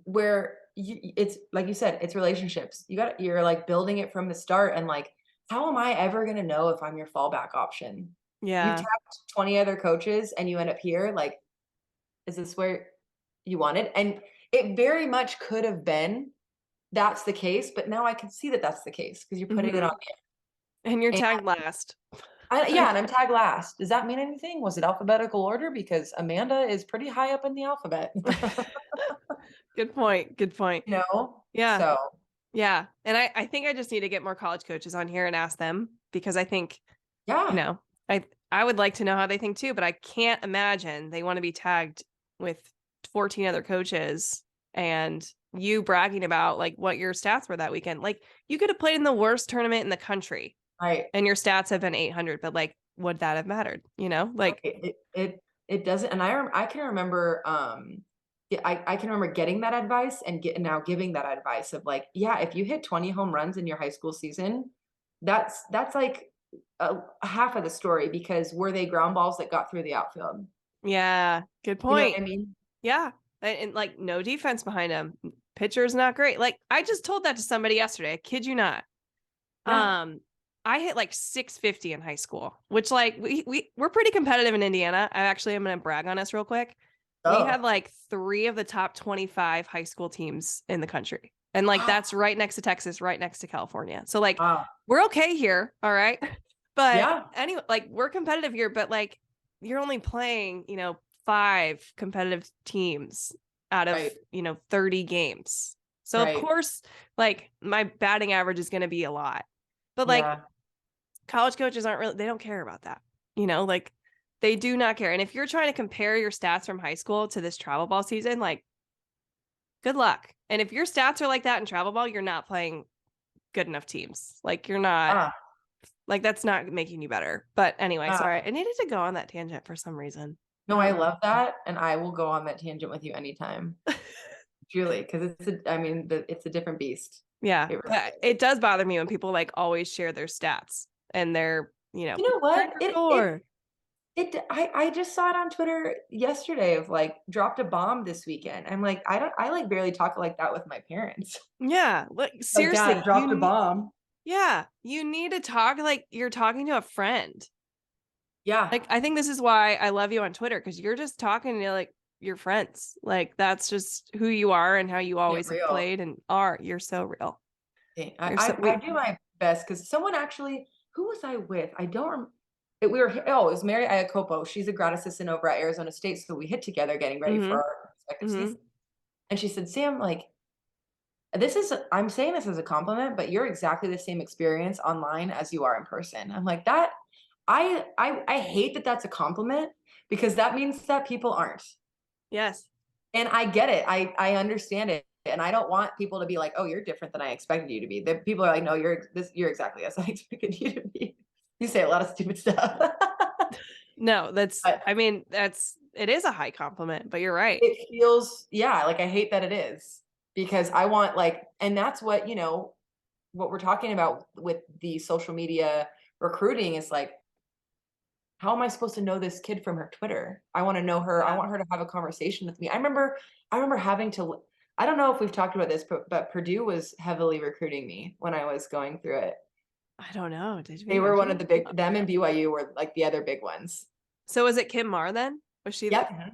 where it's like you said, it's relationships. You're like building it from the start, and like, how am I ever gonna know if I'm your fallback option? You've Yeah. tapped 20 other coaches and you end up here. Like, is this where you wanted? And it very much could have been that's the case, but now I can see that that's the case because you're putting it on Hmm. And you're me. tagged last. Yeah, and I'm tagged last. Does that mean anything? Was it alphabetical order? Because Amanda is pretty high up in the alphabet. Good point. Good point. You know? Yeah. So, Yeah. And I think I just need to get more college coaches on here and ask them because I think, you yeah, know, I would like to know how they think too, but I can't imagine they want to be tagged with 14 other coaches and you bragging about like what your stats were that weekend. Like you could have played in the worst tournament in the country right. and your stats have been 800, but like would that have mattered, you know? Like It doesn't, and I can remember, yeah, I can remember getting that advice and now giving that advice of like, yeah, if you hit 20 home runs in your high school season, that's like half of the story, because were they ground balls that got through the outfield? yeah, good You know what point. I mean? Yeah. And like no defense behind him. Pitcher's not great. Like I just told that to somebody yesterday. I kid you not. Yeah. Um, I hit like 650 in high school, which like we're pretty competitive in Indiana. I actually am gonna brag on us real quick. We had Oh, like 3 of the top 25 high school teams in the country. And like wow. that's right next to Texas, right next to California. So like Wow. we're okay here, all right? But Yeah. anyway, like we're competitive here, but like you're only playing, 5 competitive teams out of, Right. 30 games. So of Right. course, like my batting average is going to be a lot. But like Yeah. college coaches aren't really they don't care about that. Like They do not care. And if you're trying to compare your stats from high school to this travel ball season, like, good luck. And if your stats are like that in travel ball, you're not playing good enough teams. Like, you're not, Ah, like, that's not making you better. But anyway, ah. sorry. I needed to go on that tangent for some reason. I No, don't I know. love that, and I will go on that tangent with you anytime. Truly, because I mean, it's a different beast. Yeah. It really But is. it does bother me when people like always share their stats and their, You know what? check your It it score. it I just saw it on Twitter yesterday of, like, dropped a bomb this weekend. I'm like, I, like, barely talk like that with my parents. Yeah. Like, Like, "Dad, seriously, dropped a bomb." yeah, you need to talk like you're talking to a friend. Yeah, Like, I think this is why I love you on Twitter, because you're just talking to like your friends. Like, that's just who you are and how you get always have real. played and are. You're so real. I You're so I do my best because someone actually who was I with? I don't rem we were oh, it was Mary Iacopo. She's a grad assistant over at Arizona State, so we hit together getting ready for Mhm. our respective Mhm. seasons, and she said, "Sam, like, I'm saying this as a compliment, but you're exactly the same experience online as you are in person." I'm like, "That I hate that that's a compliment because that means that people aren't." Yes. And I get it. I understand it, and I don't want people to be like, "Oh, you're different than I expected you to be." The people are like, "No, you're exactly as I expected you to be." You say a lot of stupid stuff. No, that's But I mean, it is a high compliment, but you're right. it feels yeah, like, I hate that it is because I want, like and that's what, what we're talking about with the social media recruiting is, like, how am I supposed to know this kid from her Twitter? I wanna know her. I Yeah. want her to have a conversation with me. I remember having to I don't know if we've talked about this, but Purdue was heavily recruiting me when I was going through it. I don't know. Did we They were one of mention? the big them and BYU were, like, the other big ones. So was it Kim Marr then? Was she the Yep.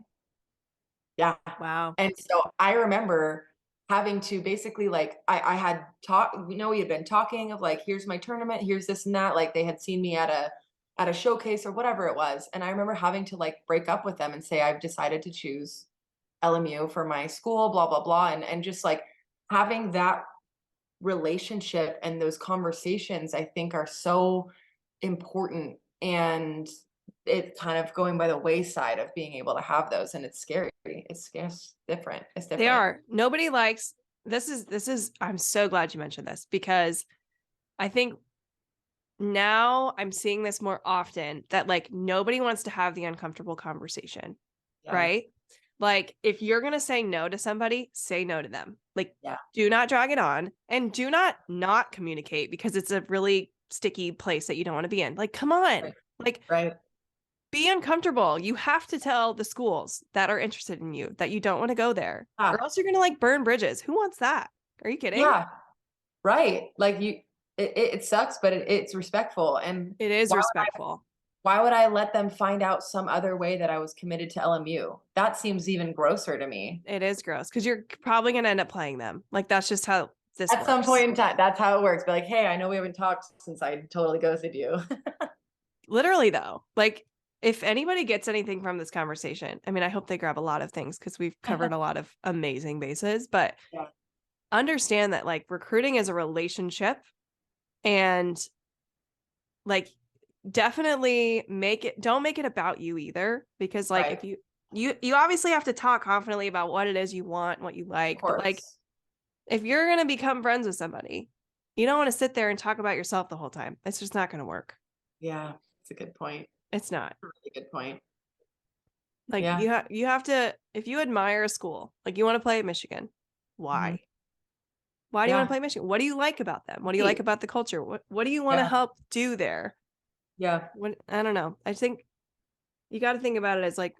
Yeah. Wow. And so I remember having to basically like I had talked, we had been talking of like, here's my tournament, here's this and that. Like they had seen me at a showcase or whatever it was. And I remember having to like break up with them and say, I've decided to choose LMU for my school, blah, blah, blah. And just like having that relationship and those conversations, I think are so important. And it's kind of going by the wayside of being able to have those. And it's scary. It's different. It's They different. are. Nobody likes this is I'm so glad you mentioned this, because I think now I'm seeing this more often, that like nobody wants to have the uncomfortable conversation, Yeah. right? Like, if you're going to say no to somebody, say no to them. Like, Yeah. do not drag it on, and do not communicate because it's a really sticky place that you don't want to be in. Like, come on. Right. Like, Right. be uncomfortable. You have to tell the schools that are interested in you that you don't want to go there, or Ah, else you're going to like burn bridges. Who wants that? Are you kidding? yeah. Right. Like it sucks, but it's respectful. And It is why respectful. why would I let them find out some other way that I was committed to LMU? That seems even grosser to me. It is gross because you're probably going to end up playing them. Like, that's just how this At some works. point in time, that's how it works. Be like, hey, I know we haven't talked since I totally ghosted you. Literally, though, like, if anybody gets anything from this conversation, I mean, I hope they grab a lot of things because we've covered a lot of amazing bases, but Yeah. understand that like recruiting is a relationship, and like, definitely don't make it about you either, because like Right. if you obviously have to talk confidently about what it is you want, what you Of like, but like course. if you're going to become friends with somebody, you don't want to sit there and talk about yourself the whole time. It's just not going to work. Yeah. It's a good point. It's not. A really good point. Like, Yeah. you have to, if you admire a school, like you want to play at Michigan, Mhm. why? Why do you want to Yeah. play Michigan? What do you like about them? What do you like Hey. about the culture? What do you want to Yeah. help do there? Yeah. What, I don't know. I think you got to think about it as like,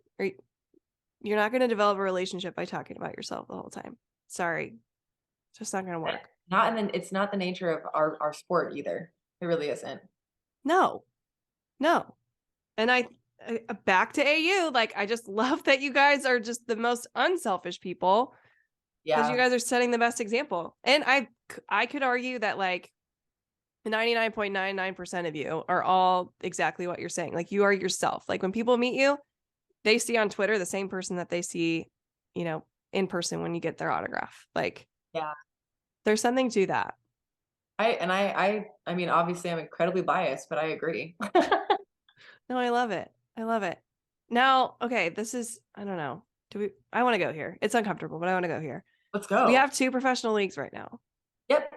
you're not going to develop a relationship by talking about yourself the whole time. Sorry. It's just not going to work. Not and then it's not the nature of our sport either. It really isn't. No, no. And back to AU, like, I just love that you guys are just the most unselfish people, because you Yeah. guys are setting the best example. And I could argue that like 99.99% of you are all exactly what you're saying. Like, you are yourself. Like, when people meet you, they see on Twitter the same person that they see, in person when you get their autograph. Like, Yeah. there's something to that. I mean, obviously I'm incredibly biased, but I agree. No, I love it. I love it. Now, okay, this is, I don't know. I want to go here. It's uncomfortable, but I want to go here. Let's We go. have 2 professional leagues right now. Yep.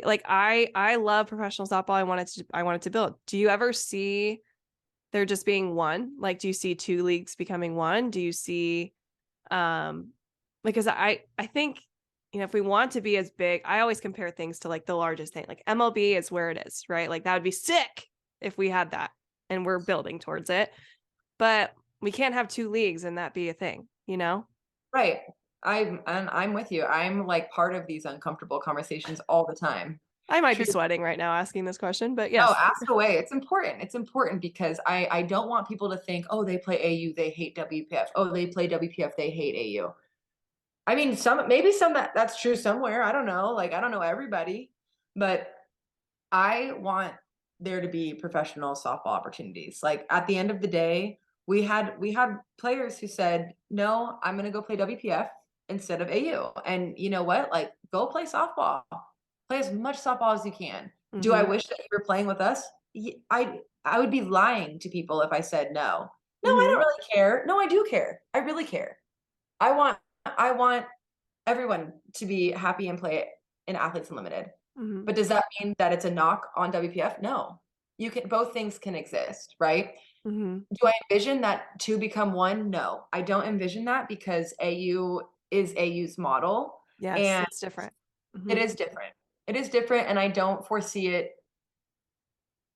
Like I love professional softball. I wanted to build. Do you ever see there just being one? Like, do you see 2 leagues becoming one? Do you see, um, because I think, if we want to be as big, I always compare things to like the largest thing. Like MLB is where it is, right? Like that would be sick if we had that, and we're building towards it. But we can't have 2 leagues and that be a thing, you know? Right. I'm with you. I'm like part of these uncomfortable conversations all the time. I might be Truth. sweating right now asking this question, but Oh, yes. ask away. It's important. It's important because I don't want people to think, oh, they play AU, they hate WPF. Oh, they play WPF, they hate AU. I mean, maybe some that's true somewhere. I don't know. Like I don't know everybody, but I want there to be professional softball opportunities. Like at the end of the day, we had players who said, "No, I'm going to go play WPF instead of AU." And you know what? Like go play softball. Play as much softball as you can. Do I Mm-hmm. wish that you were playing with us? I would be lying to people if I said no. No, I don't Mm-hmm. really care. No, I do care. I really care. I want everyone to be happy and play in Athletes Unlimited. Mm-hmm. But does that mean that it's a knock on WPF? No. You can both things can exist, right? Mm-hmm. Do I envision that two become one? No. I don't envision that because AU is AU's model Yes, and it's different. it Mm-hmm. is different. It is different and I don't foresee it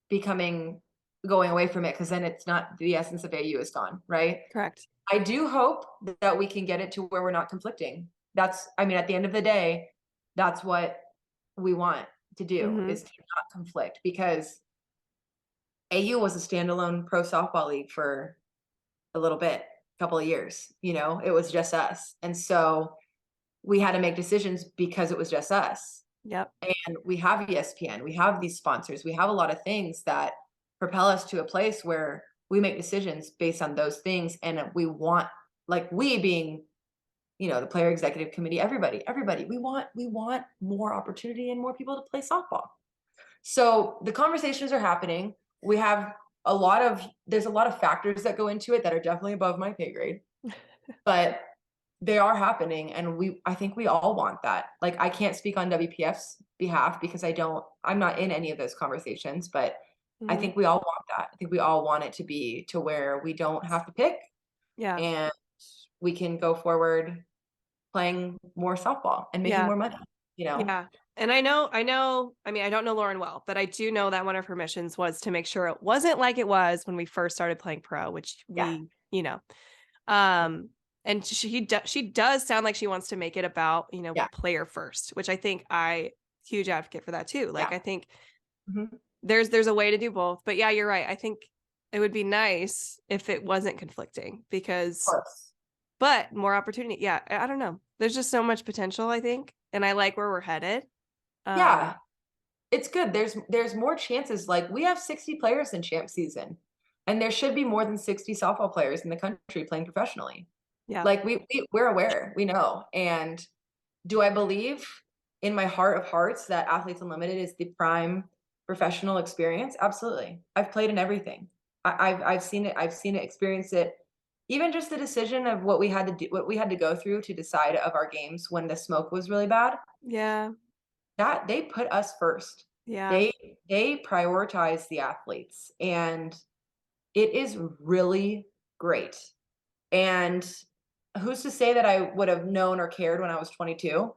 becoming going away from it because then it's not the essence of AU is gone, right? Correct. I do hope that we can get it to where we're not conflicting. I mean, at the end of the day, that's what we want to do Mm-hmm. is to not conflict because AU was a standalone pro softball league for a little bit, a couple of years, it was just us. And so we had to make decisions because it was just us. Yep. And we have ESPN, we have these sponsors, we have a lot of things that propel us to a place where we make decisions based on those things. And we want, like we being, the player executive committee, everybody, we want more opportunity and more people to play softball. So the conversations are happening. We have there's a lot of factors that go into it that are definitely above my pay grade, but they are happening. And I think we all want that. Like, I can't speak on WPF's behalf because I'm not in any of those conversations, but I Mm-hmm. think we all want that. I think we all want it to be to where we don't have to pick Yeah. and we can go forward playing more softball and making Yeah. more money, you know? Yeah. And I mean, I don't know Lauren well, but I do know that one of her missions was to make sure it wasn't like it was when we first started playing pro, which Yeah. um, and she does sound like she wants to make it about, Yeah. player first, which I think huge advocate for that too. Like, Yeah. I think Mhm. there's a way to do both, but yeah, you're right. I think it would be nice if it wasn't conflicting Of because, course. but more opportunity. Yeah. I don't know. There's just so much potential, I think. And I like where we're headed. Yeah. Um, It's good. There's more chances. Like we have 60 players in champ season, and there should be more than 60 softball players in the country playing professionally. yeah. Like we're aware, we know. And do I believe in my heart of hearts that Athletes Unlimited is the prime professional experience? Absolutely. I've played in everything. I've seen it. I've seen it, experienced it. Even just the decision of what we had to do, what we had to go through to decide of our games when the smoke was really bad. Yeah. That they put us first. Yeah. They prioritize the athletes, and it is really great. And who's to say that I would have known or cared when I was 22?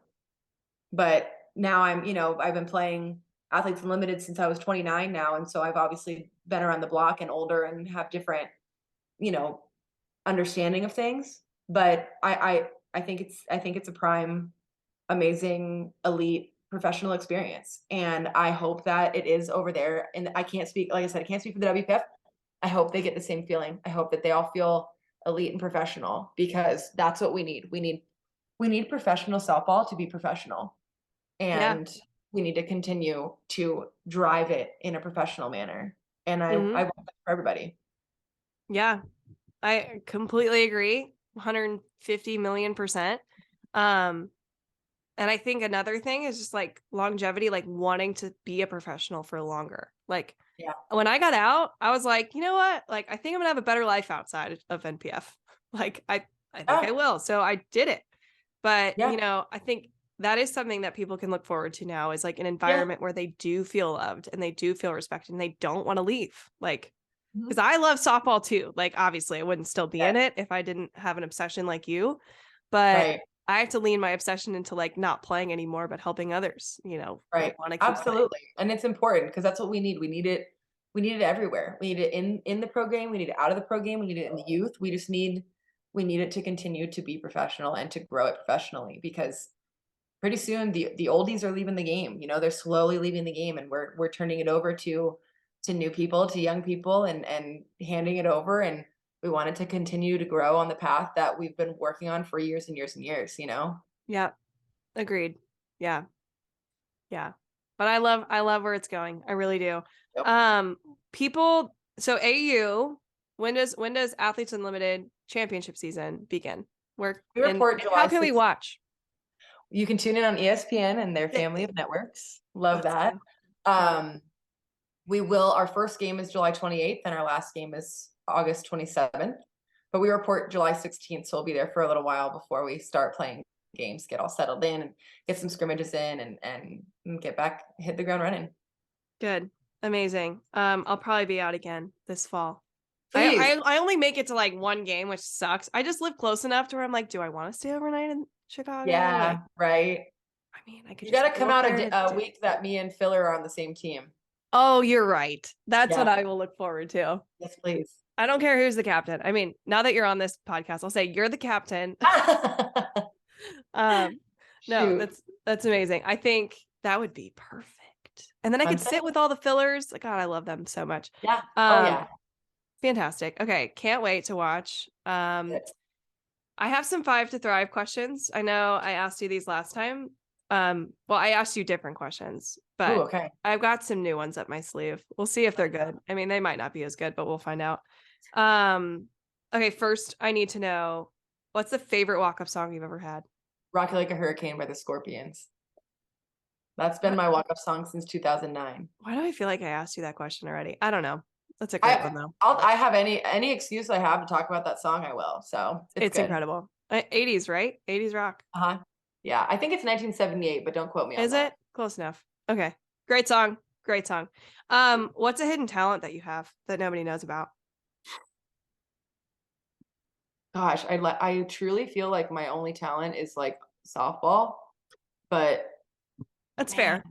But now I've been playing Athletes Unlimited since I was 29 now, and so I've obviously been around the block and older and have different, you know, understanding of things. But I think it's a prime amazing, elite, professional experience. And I hope that it is over there. And I can't speak, like I said, I can't speak for the WPF. I hope they get the same feeling. I hope that they all feel elite and professional because that's what we need. We need professional softball to be professional. Yeah. And we need to continue to drive it in a professional manner. And I Hmm. want that for everybody. Yeah. I completely agree. 150 million%. Um, and I think another thing is just like longevity, like wanting to be a professional for longer. Like Yeah. when I got out, I was like, you know what? Like, I think I'm gonna have a better life outside of NPF. Like, I think I Yeah. will. So I did it. But, Yeah. I think that is something that people can look forward to now is like an Yeah. environment where they do feel loved and they do feel respected and they don't want to leave. Like, because Mhm. I love softball too. Like, obviously, I wouldn't still be in Yes. it if I didn't have an obsession like you. But Right. I have to lean my obsession into like not playing anymore, but helping others, Right. want to keep playing. Absolutely. And it's important because that's what we need. We need it everywhere. We need it in the pro game, we need it out of the pro game, we need it in the youth. We need it to continue to be professional and to grow it professionally because pretty soon the oldies are leaving the game. They're slowly leaving the game and we're turning it over to new people, to young people and handing it over and we want it to continue to grow on the path that we've been working on for years and years and years. Yeah, agreed. Yeah. Yeah. But I love where it's going. I really do. Yep. Um People, so AU, when does Athletes Unlimited championship season begin? Where We and report how July can we 6th. watch? You can tune in on ESPN and their family Yay. of networks. Love Let's that. go. Love it. Um, our first game is July 28th and our last game is August 27th. But we report July 16th, so we'll be there for a little while before we start playing games, get all settled in and get some scrimmages in and get back, hit the ground running. Good. Amazing. I'll probably be out again this fall. I, Please. I only make it to like one game, which sucks. I just live close enough to where I'm like, do I want to stay overnight in Chicago? Like, Yeah, right. I mean, I could You just got to go come up out there and a do it. week that me and Filler are on the same team. Oh, you're right. That's what Yeah. I will look forward to. Yes, please. I don't care who's the captain. I mean, now that you're on this podcast, I'll say you're the captain. um, no, Shoot. that's amazing. I think that would be perfect. And then I I'm could so sit with all the fillers. Like, God, I love them so much. yeah. Oh Um, yeah. Fantastic. Okay, can't wait to watch. Good. I have some 5 to Thrive questions. I know I asked you these last time. Well, I asked you different questions, Ooh, but okay. I've got some new ones up my sleeve. We'll see if they're good. I mean, they might not be as good, but we'll find out. Um, okay, first I need to know, what's the favorite walk-up song you've ever had? Rocky Like a Hurricane by the Scorpions. That's been What? my walk-up song since 2009. Why do I feel like I asked you that question already? I don't know. That's a great I one though. I have any excuse I have to talk about that song, I will. So it's It's good. incredible. 80s, right? 80s rock. Uh-huh. Yeah, I think it's 1978, but don't quote me on Is it? that. Close enough. Okay. Great song. Great song. What's a hidden talent that you have that nobody knows about? Gosh, I truly feel like my only talent is like softball, but That's man,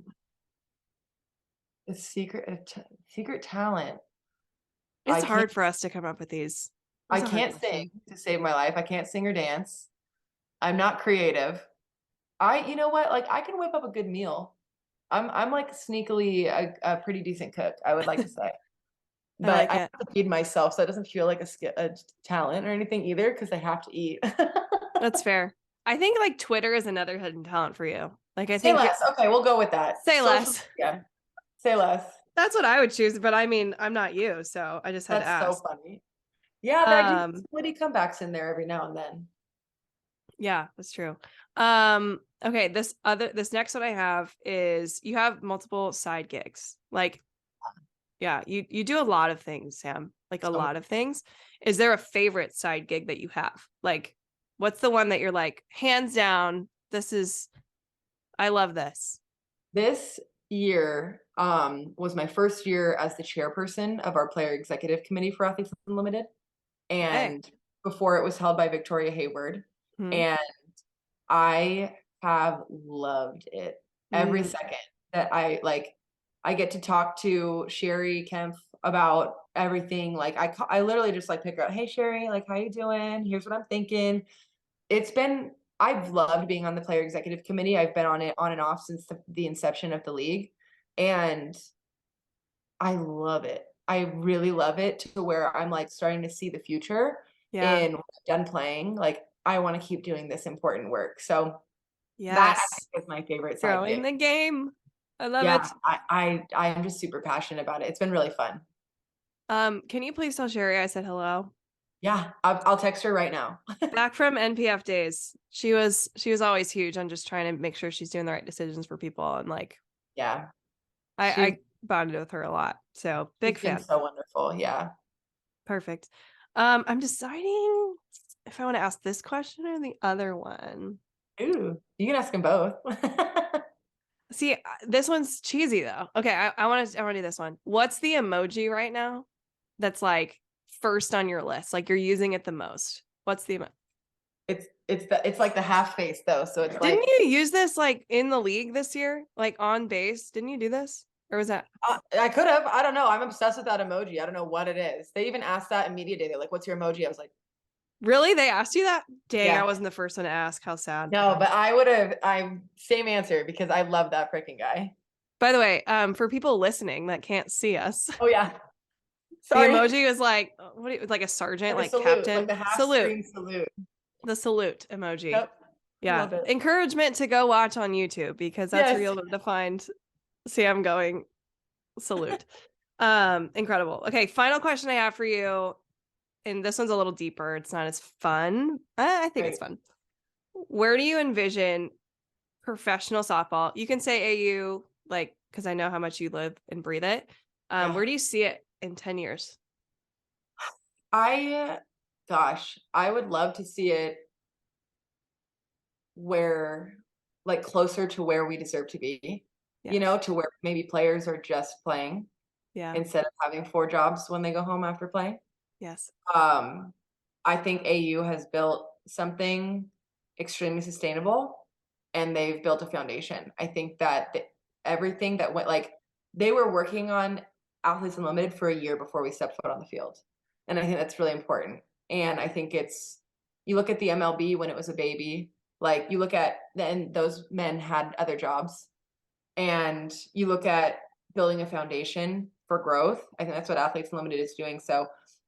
fair. secret talent. I It's can't hard for us to come up with these. I That's a hard can't question. sing to save my life. I can't sing or dance. I'm not creative. You know what? Like I can whip up a good meal. I'm like sneakily a pretty decent cook, I would like to say. I But like I it. have to feed myself, so it doesn't feel like a talent or anything either, because I have to eat. That's fair. I think like Twitter is another hidden talent for you. Like I Say think you less. Okay, we'll go with that. say Social less. media. Say less. That's what I would choose, but I mean, I'm not you, so I just had to That's so ask. funny. Yeah, I do Um, some witty comebacks in there every now and then. yeah, that's true. Okay, this next one I have is you have multiple side gigs. Like, yeah, you do a lot of things, Sam. Like a So lot of things. Is there a favorite side gig that you have? Like, what's the one that you're like, hands down, I love this. this year was my first year as the chairperson of our player executive committee for Athletes Unlimited. Okay. And before it was held by Victoria Hayward. Hmm. And I have loved it every Mm, second that I get to talk to Sherry Kempf about everything. Like I literally just like pick her up, hey Sherry, like how you doing? Here's what I'm thinking. I've loved being on the player executive committee. I've been on it on and off since the inception of the league. And I love it. I really love it to where I'm like starting to see the future yeah. in when I'm done playing. Like I want to keep doing this important work. So that I Yes. think is my favorite side Growing gig. the game. I love Yeah, it. I'm just super passionate about it. It's been really fun. Can you please tell Sherry I said hello? Yeah, I'll text her right now. Back from NPF days. She was always huge on just trying to make sure she's doing the right decisions for people. And like Yeah, I she's bonded with her a lot. So big She's been fan. so wonderful. Yeah. Perfect. I'm deciding if I want to ask this question or the other one. Ooh, you can ask them both. See, this one's cheesy though. Okay, I want to do this one. What's the emoji right now that's like first on your list? Like you're using it the most. What's the It's like the half face though, so it's Didn't like you use this like in the league this year? Like on base? Didn't you do this? Or was that I could have. I don't know. I'm obsessed with that emoji. I don't know what it is. They even asked that in media day. They're like, "What's your emoji?" I was like, really? They asked you that? Dang, I "Yeah, wasn't the first one to ask. How sad. no." But I would have. I Same answer because I love that freaking guy. By the way, for people listening that can't see us, Oh yeah. the Sorry. emoji is like like a sergeant, Like a like salute, like captain. the half Salute. screen salute. The salute emoji. Yep. Yeah. Love it. Encouragement to go watch on YouTube because that's where Yes. you'll to find Sam going salute. Incredible. Okay, final question I have for you. And this one's a little deeper. It's not as fun. I think it's Right. fun. Where do you envision professional softball? You can say AU, like, because I know how much you live and breathe it. Yeah. Where do you see it in 10 years? I Gosh, I would love to see it where like closer to where we deserve to be, Yes. to where maybe players are just playing Yeah. instead of having 4 jobs when they go home after playing. Yes. Um, I think AU has built something extremely sustainable, and they've built a foundation. I think that everything that went like they were working on Athletes Unlimited for a year before we stepped foot on the field, and I think that's really important. And I think it's you look at the MLB when it was a baby, like you look at then those men had other jobs, and you look at building a foundation for growth. I think that's what Athletes Unlimited is doing. So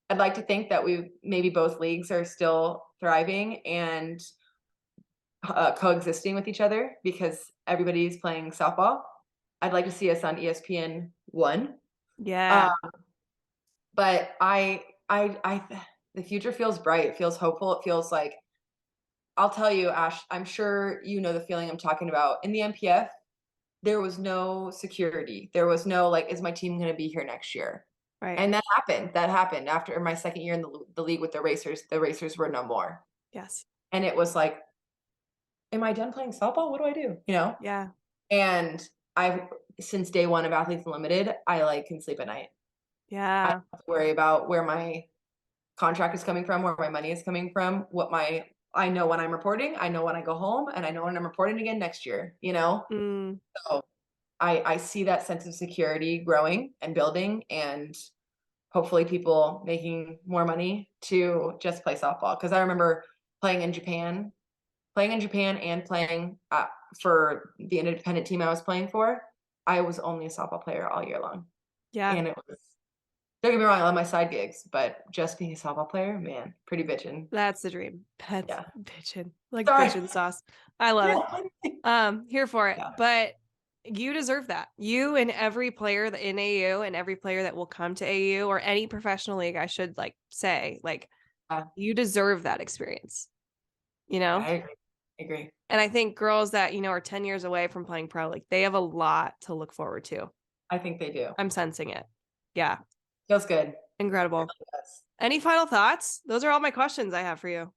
I'd like to think that we maybe both leagues are still thriving and coexisting with each other because everybody's playing softball. I'd like to see us on ESPN one, uh, Yeah. but the future feels bright. It feels hopeful. It feels like I'll tell you, Ash. I'm sure you know the feeling I'm talking about. In the MPF, there was no security. There was no like, is my team going to be here next year? Right. And that happened. That happened after my second year in the league with the Racers. The Racers were no more, Yes. and it was like, am I done playing softball? What do I do? Yeah. And I've since day one of Athletes Unlimited, I like can sleep at night. I Yeah. don't have to worry about where my contract is coming from, where my money is coming from, I know when I'm reporting, I know when I go home, and I know when I'm reporting again next year. Mm, So I see that sense of security growing and building, and hopefully people making more money to just play softball. Because I remember playing in Japan and playing for the independent team I was playing for. I was only a softball player all year long, yeah. and it was. Don't get me wrong, I love my side gigs, but just being a softball player, man, pretty bitchin'. That's the dream. That's Yeah. bitchin'. Like Sorry. bitchin' sauce. I love it. Yeah. Here for it. Yeah. But you deserve that. You and every player that in AU and every player that will come to AU or any professional league, I should like say, like you deserve that experience, you Yeah, know? I agree. I agree. And I think girls that, are 10 years away from playing pro, like they have a lot to look forward to. I think they do. I'm sensing it. Yeah. Feels good. It Incredible. really does. Any final thoughts? Those are all my questions I have for you.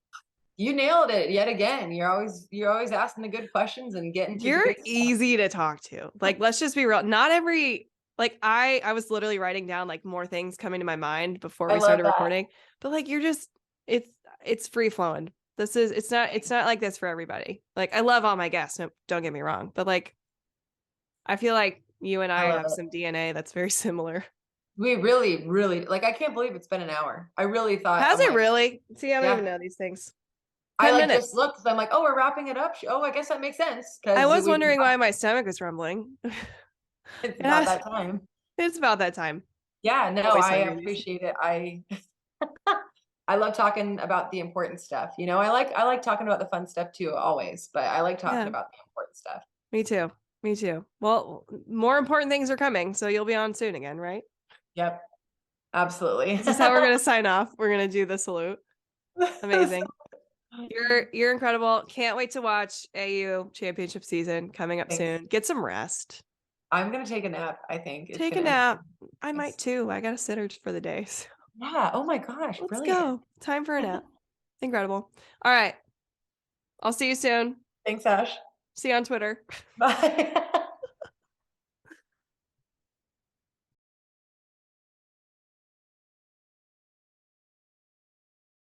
You nailed it yet again. You're always asking the good questions and getting to the You're good stuff. easy to talk to. Like, let's just be real. Not every like I was literally writing down like more things coming to my mind before I we love started that. recording. But like you're just it's free flowing. It's not like this for everybody. Like I love all my guests, no, don't get me wrong. But like I feel like you and I I love have it. some DNA that's very similar. We really, really like I can't believe it's been an hour. I really thought Has I'm it like, really? See, I don't even yeah. know these things. I 10 like just minutes. looked 'cause I'm like, oh, we're wrapping it up. Oh, I guess that makes sense I because was we've been wondering why my stomach was rumbling. it's It about has, that time. it's about that time. Yeah, no, Always I hungry. appreciate it. I love talking about the important stuff. I like talking about the fun stuff too, always, but I like talking Yeah, about the important stuff. me too. Me too. Well, more important things are coming, so you'll be on soon again, right? Yep, absolutely. Is this how we're gonna sign off? We're gonna do the salute. Amazing. You're incredible. Can't wait to watch AU championship season coming up Thanks. soon. Get some rest. I'm gonna take a nap, I think. It's Take a gonna nap. I might it's too. I got a sitter for the day. So yeah, oh my gosh, let's brilliant. go. Time for a nap. Incredible. All right. I'll see you soon. Thanks, Ash. See you on Twitter. Bye.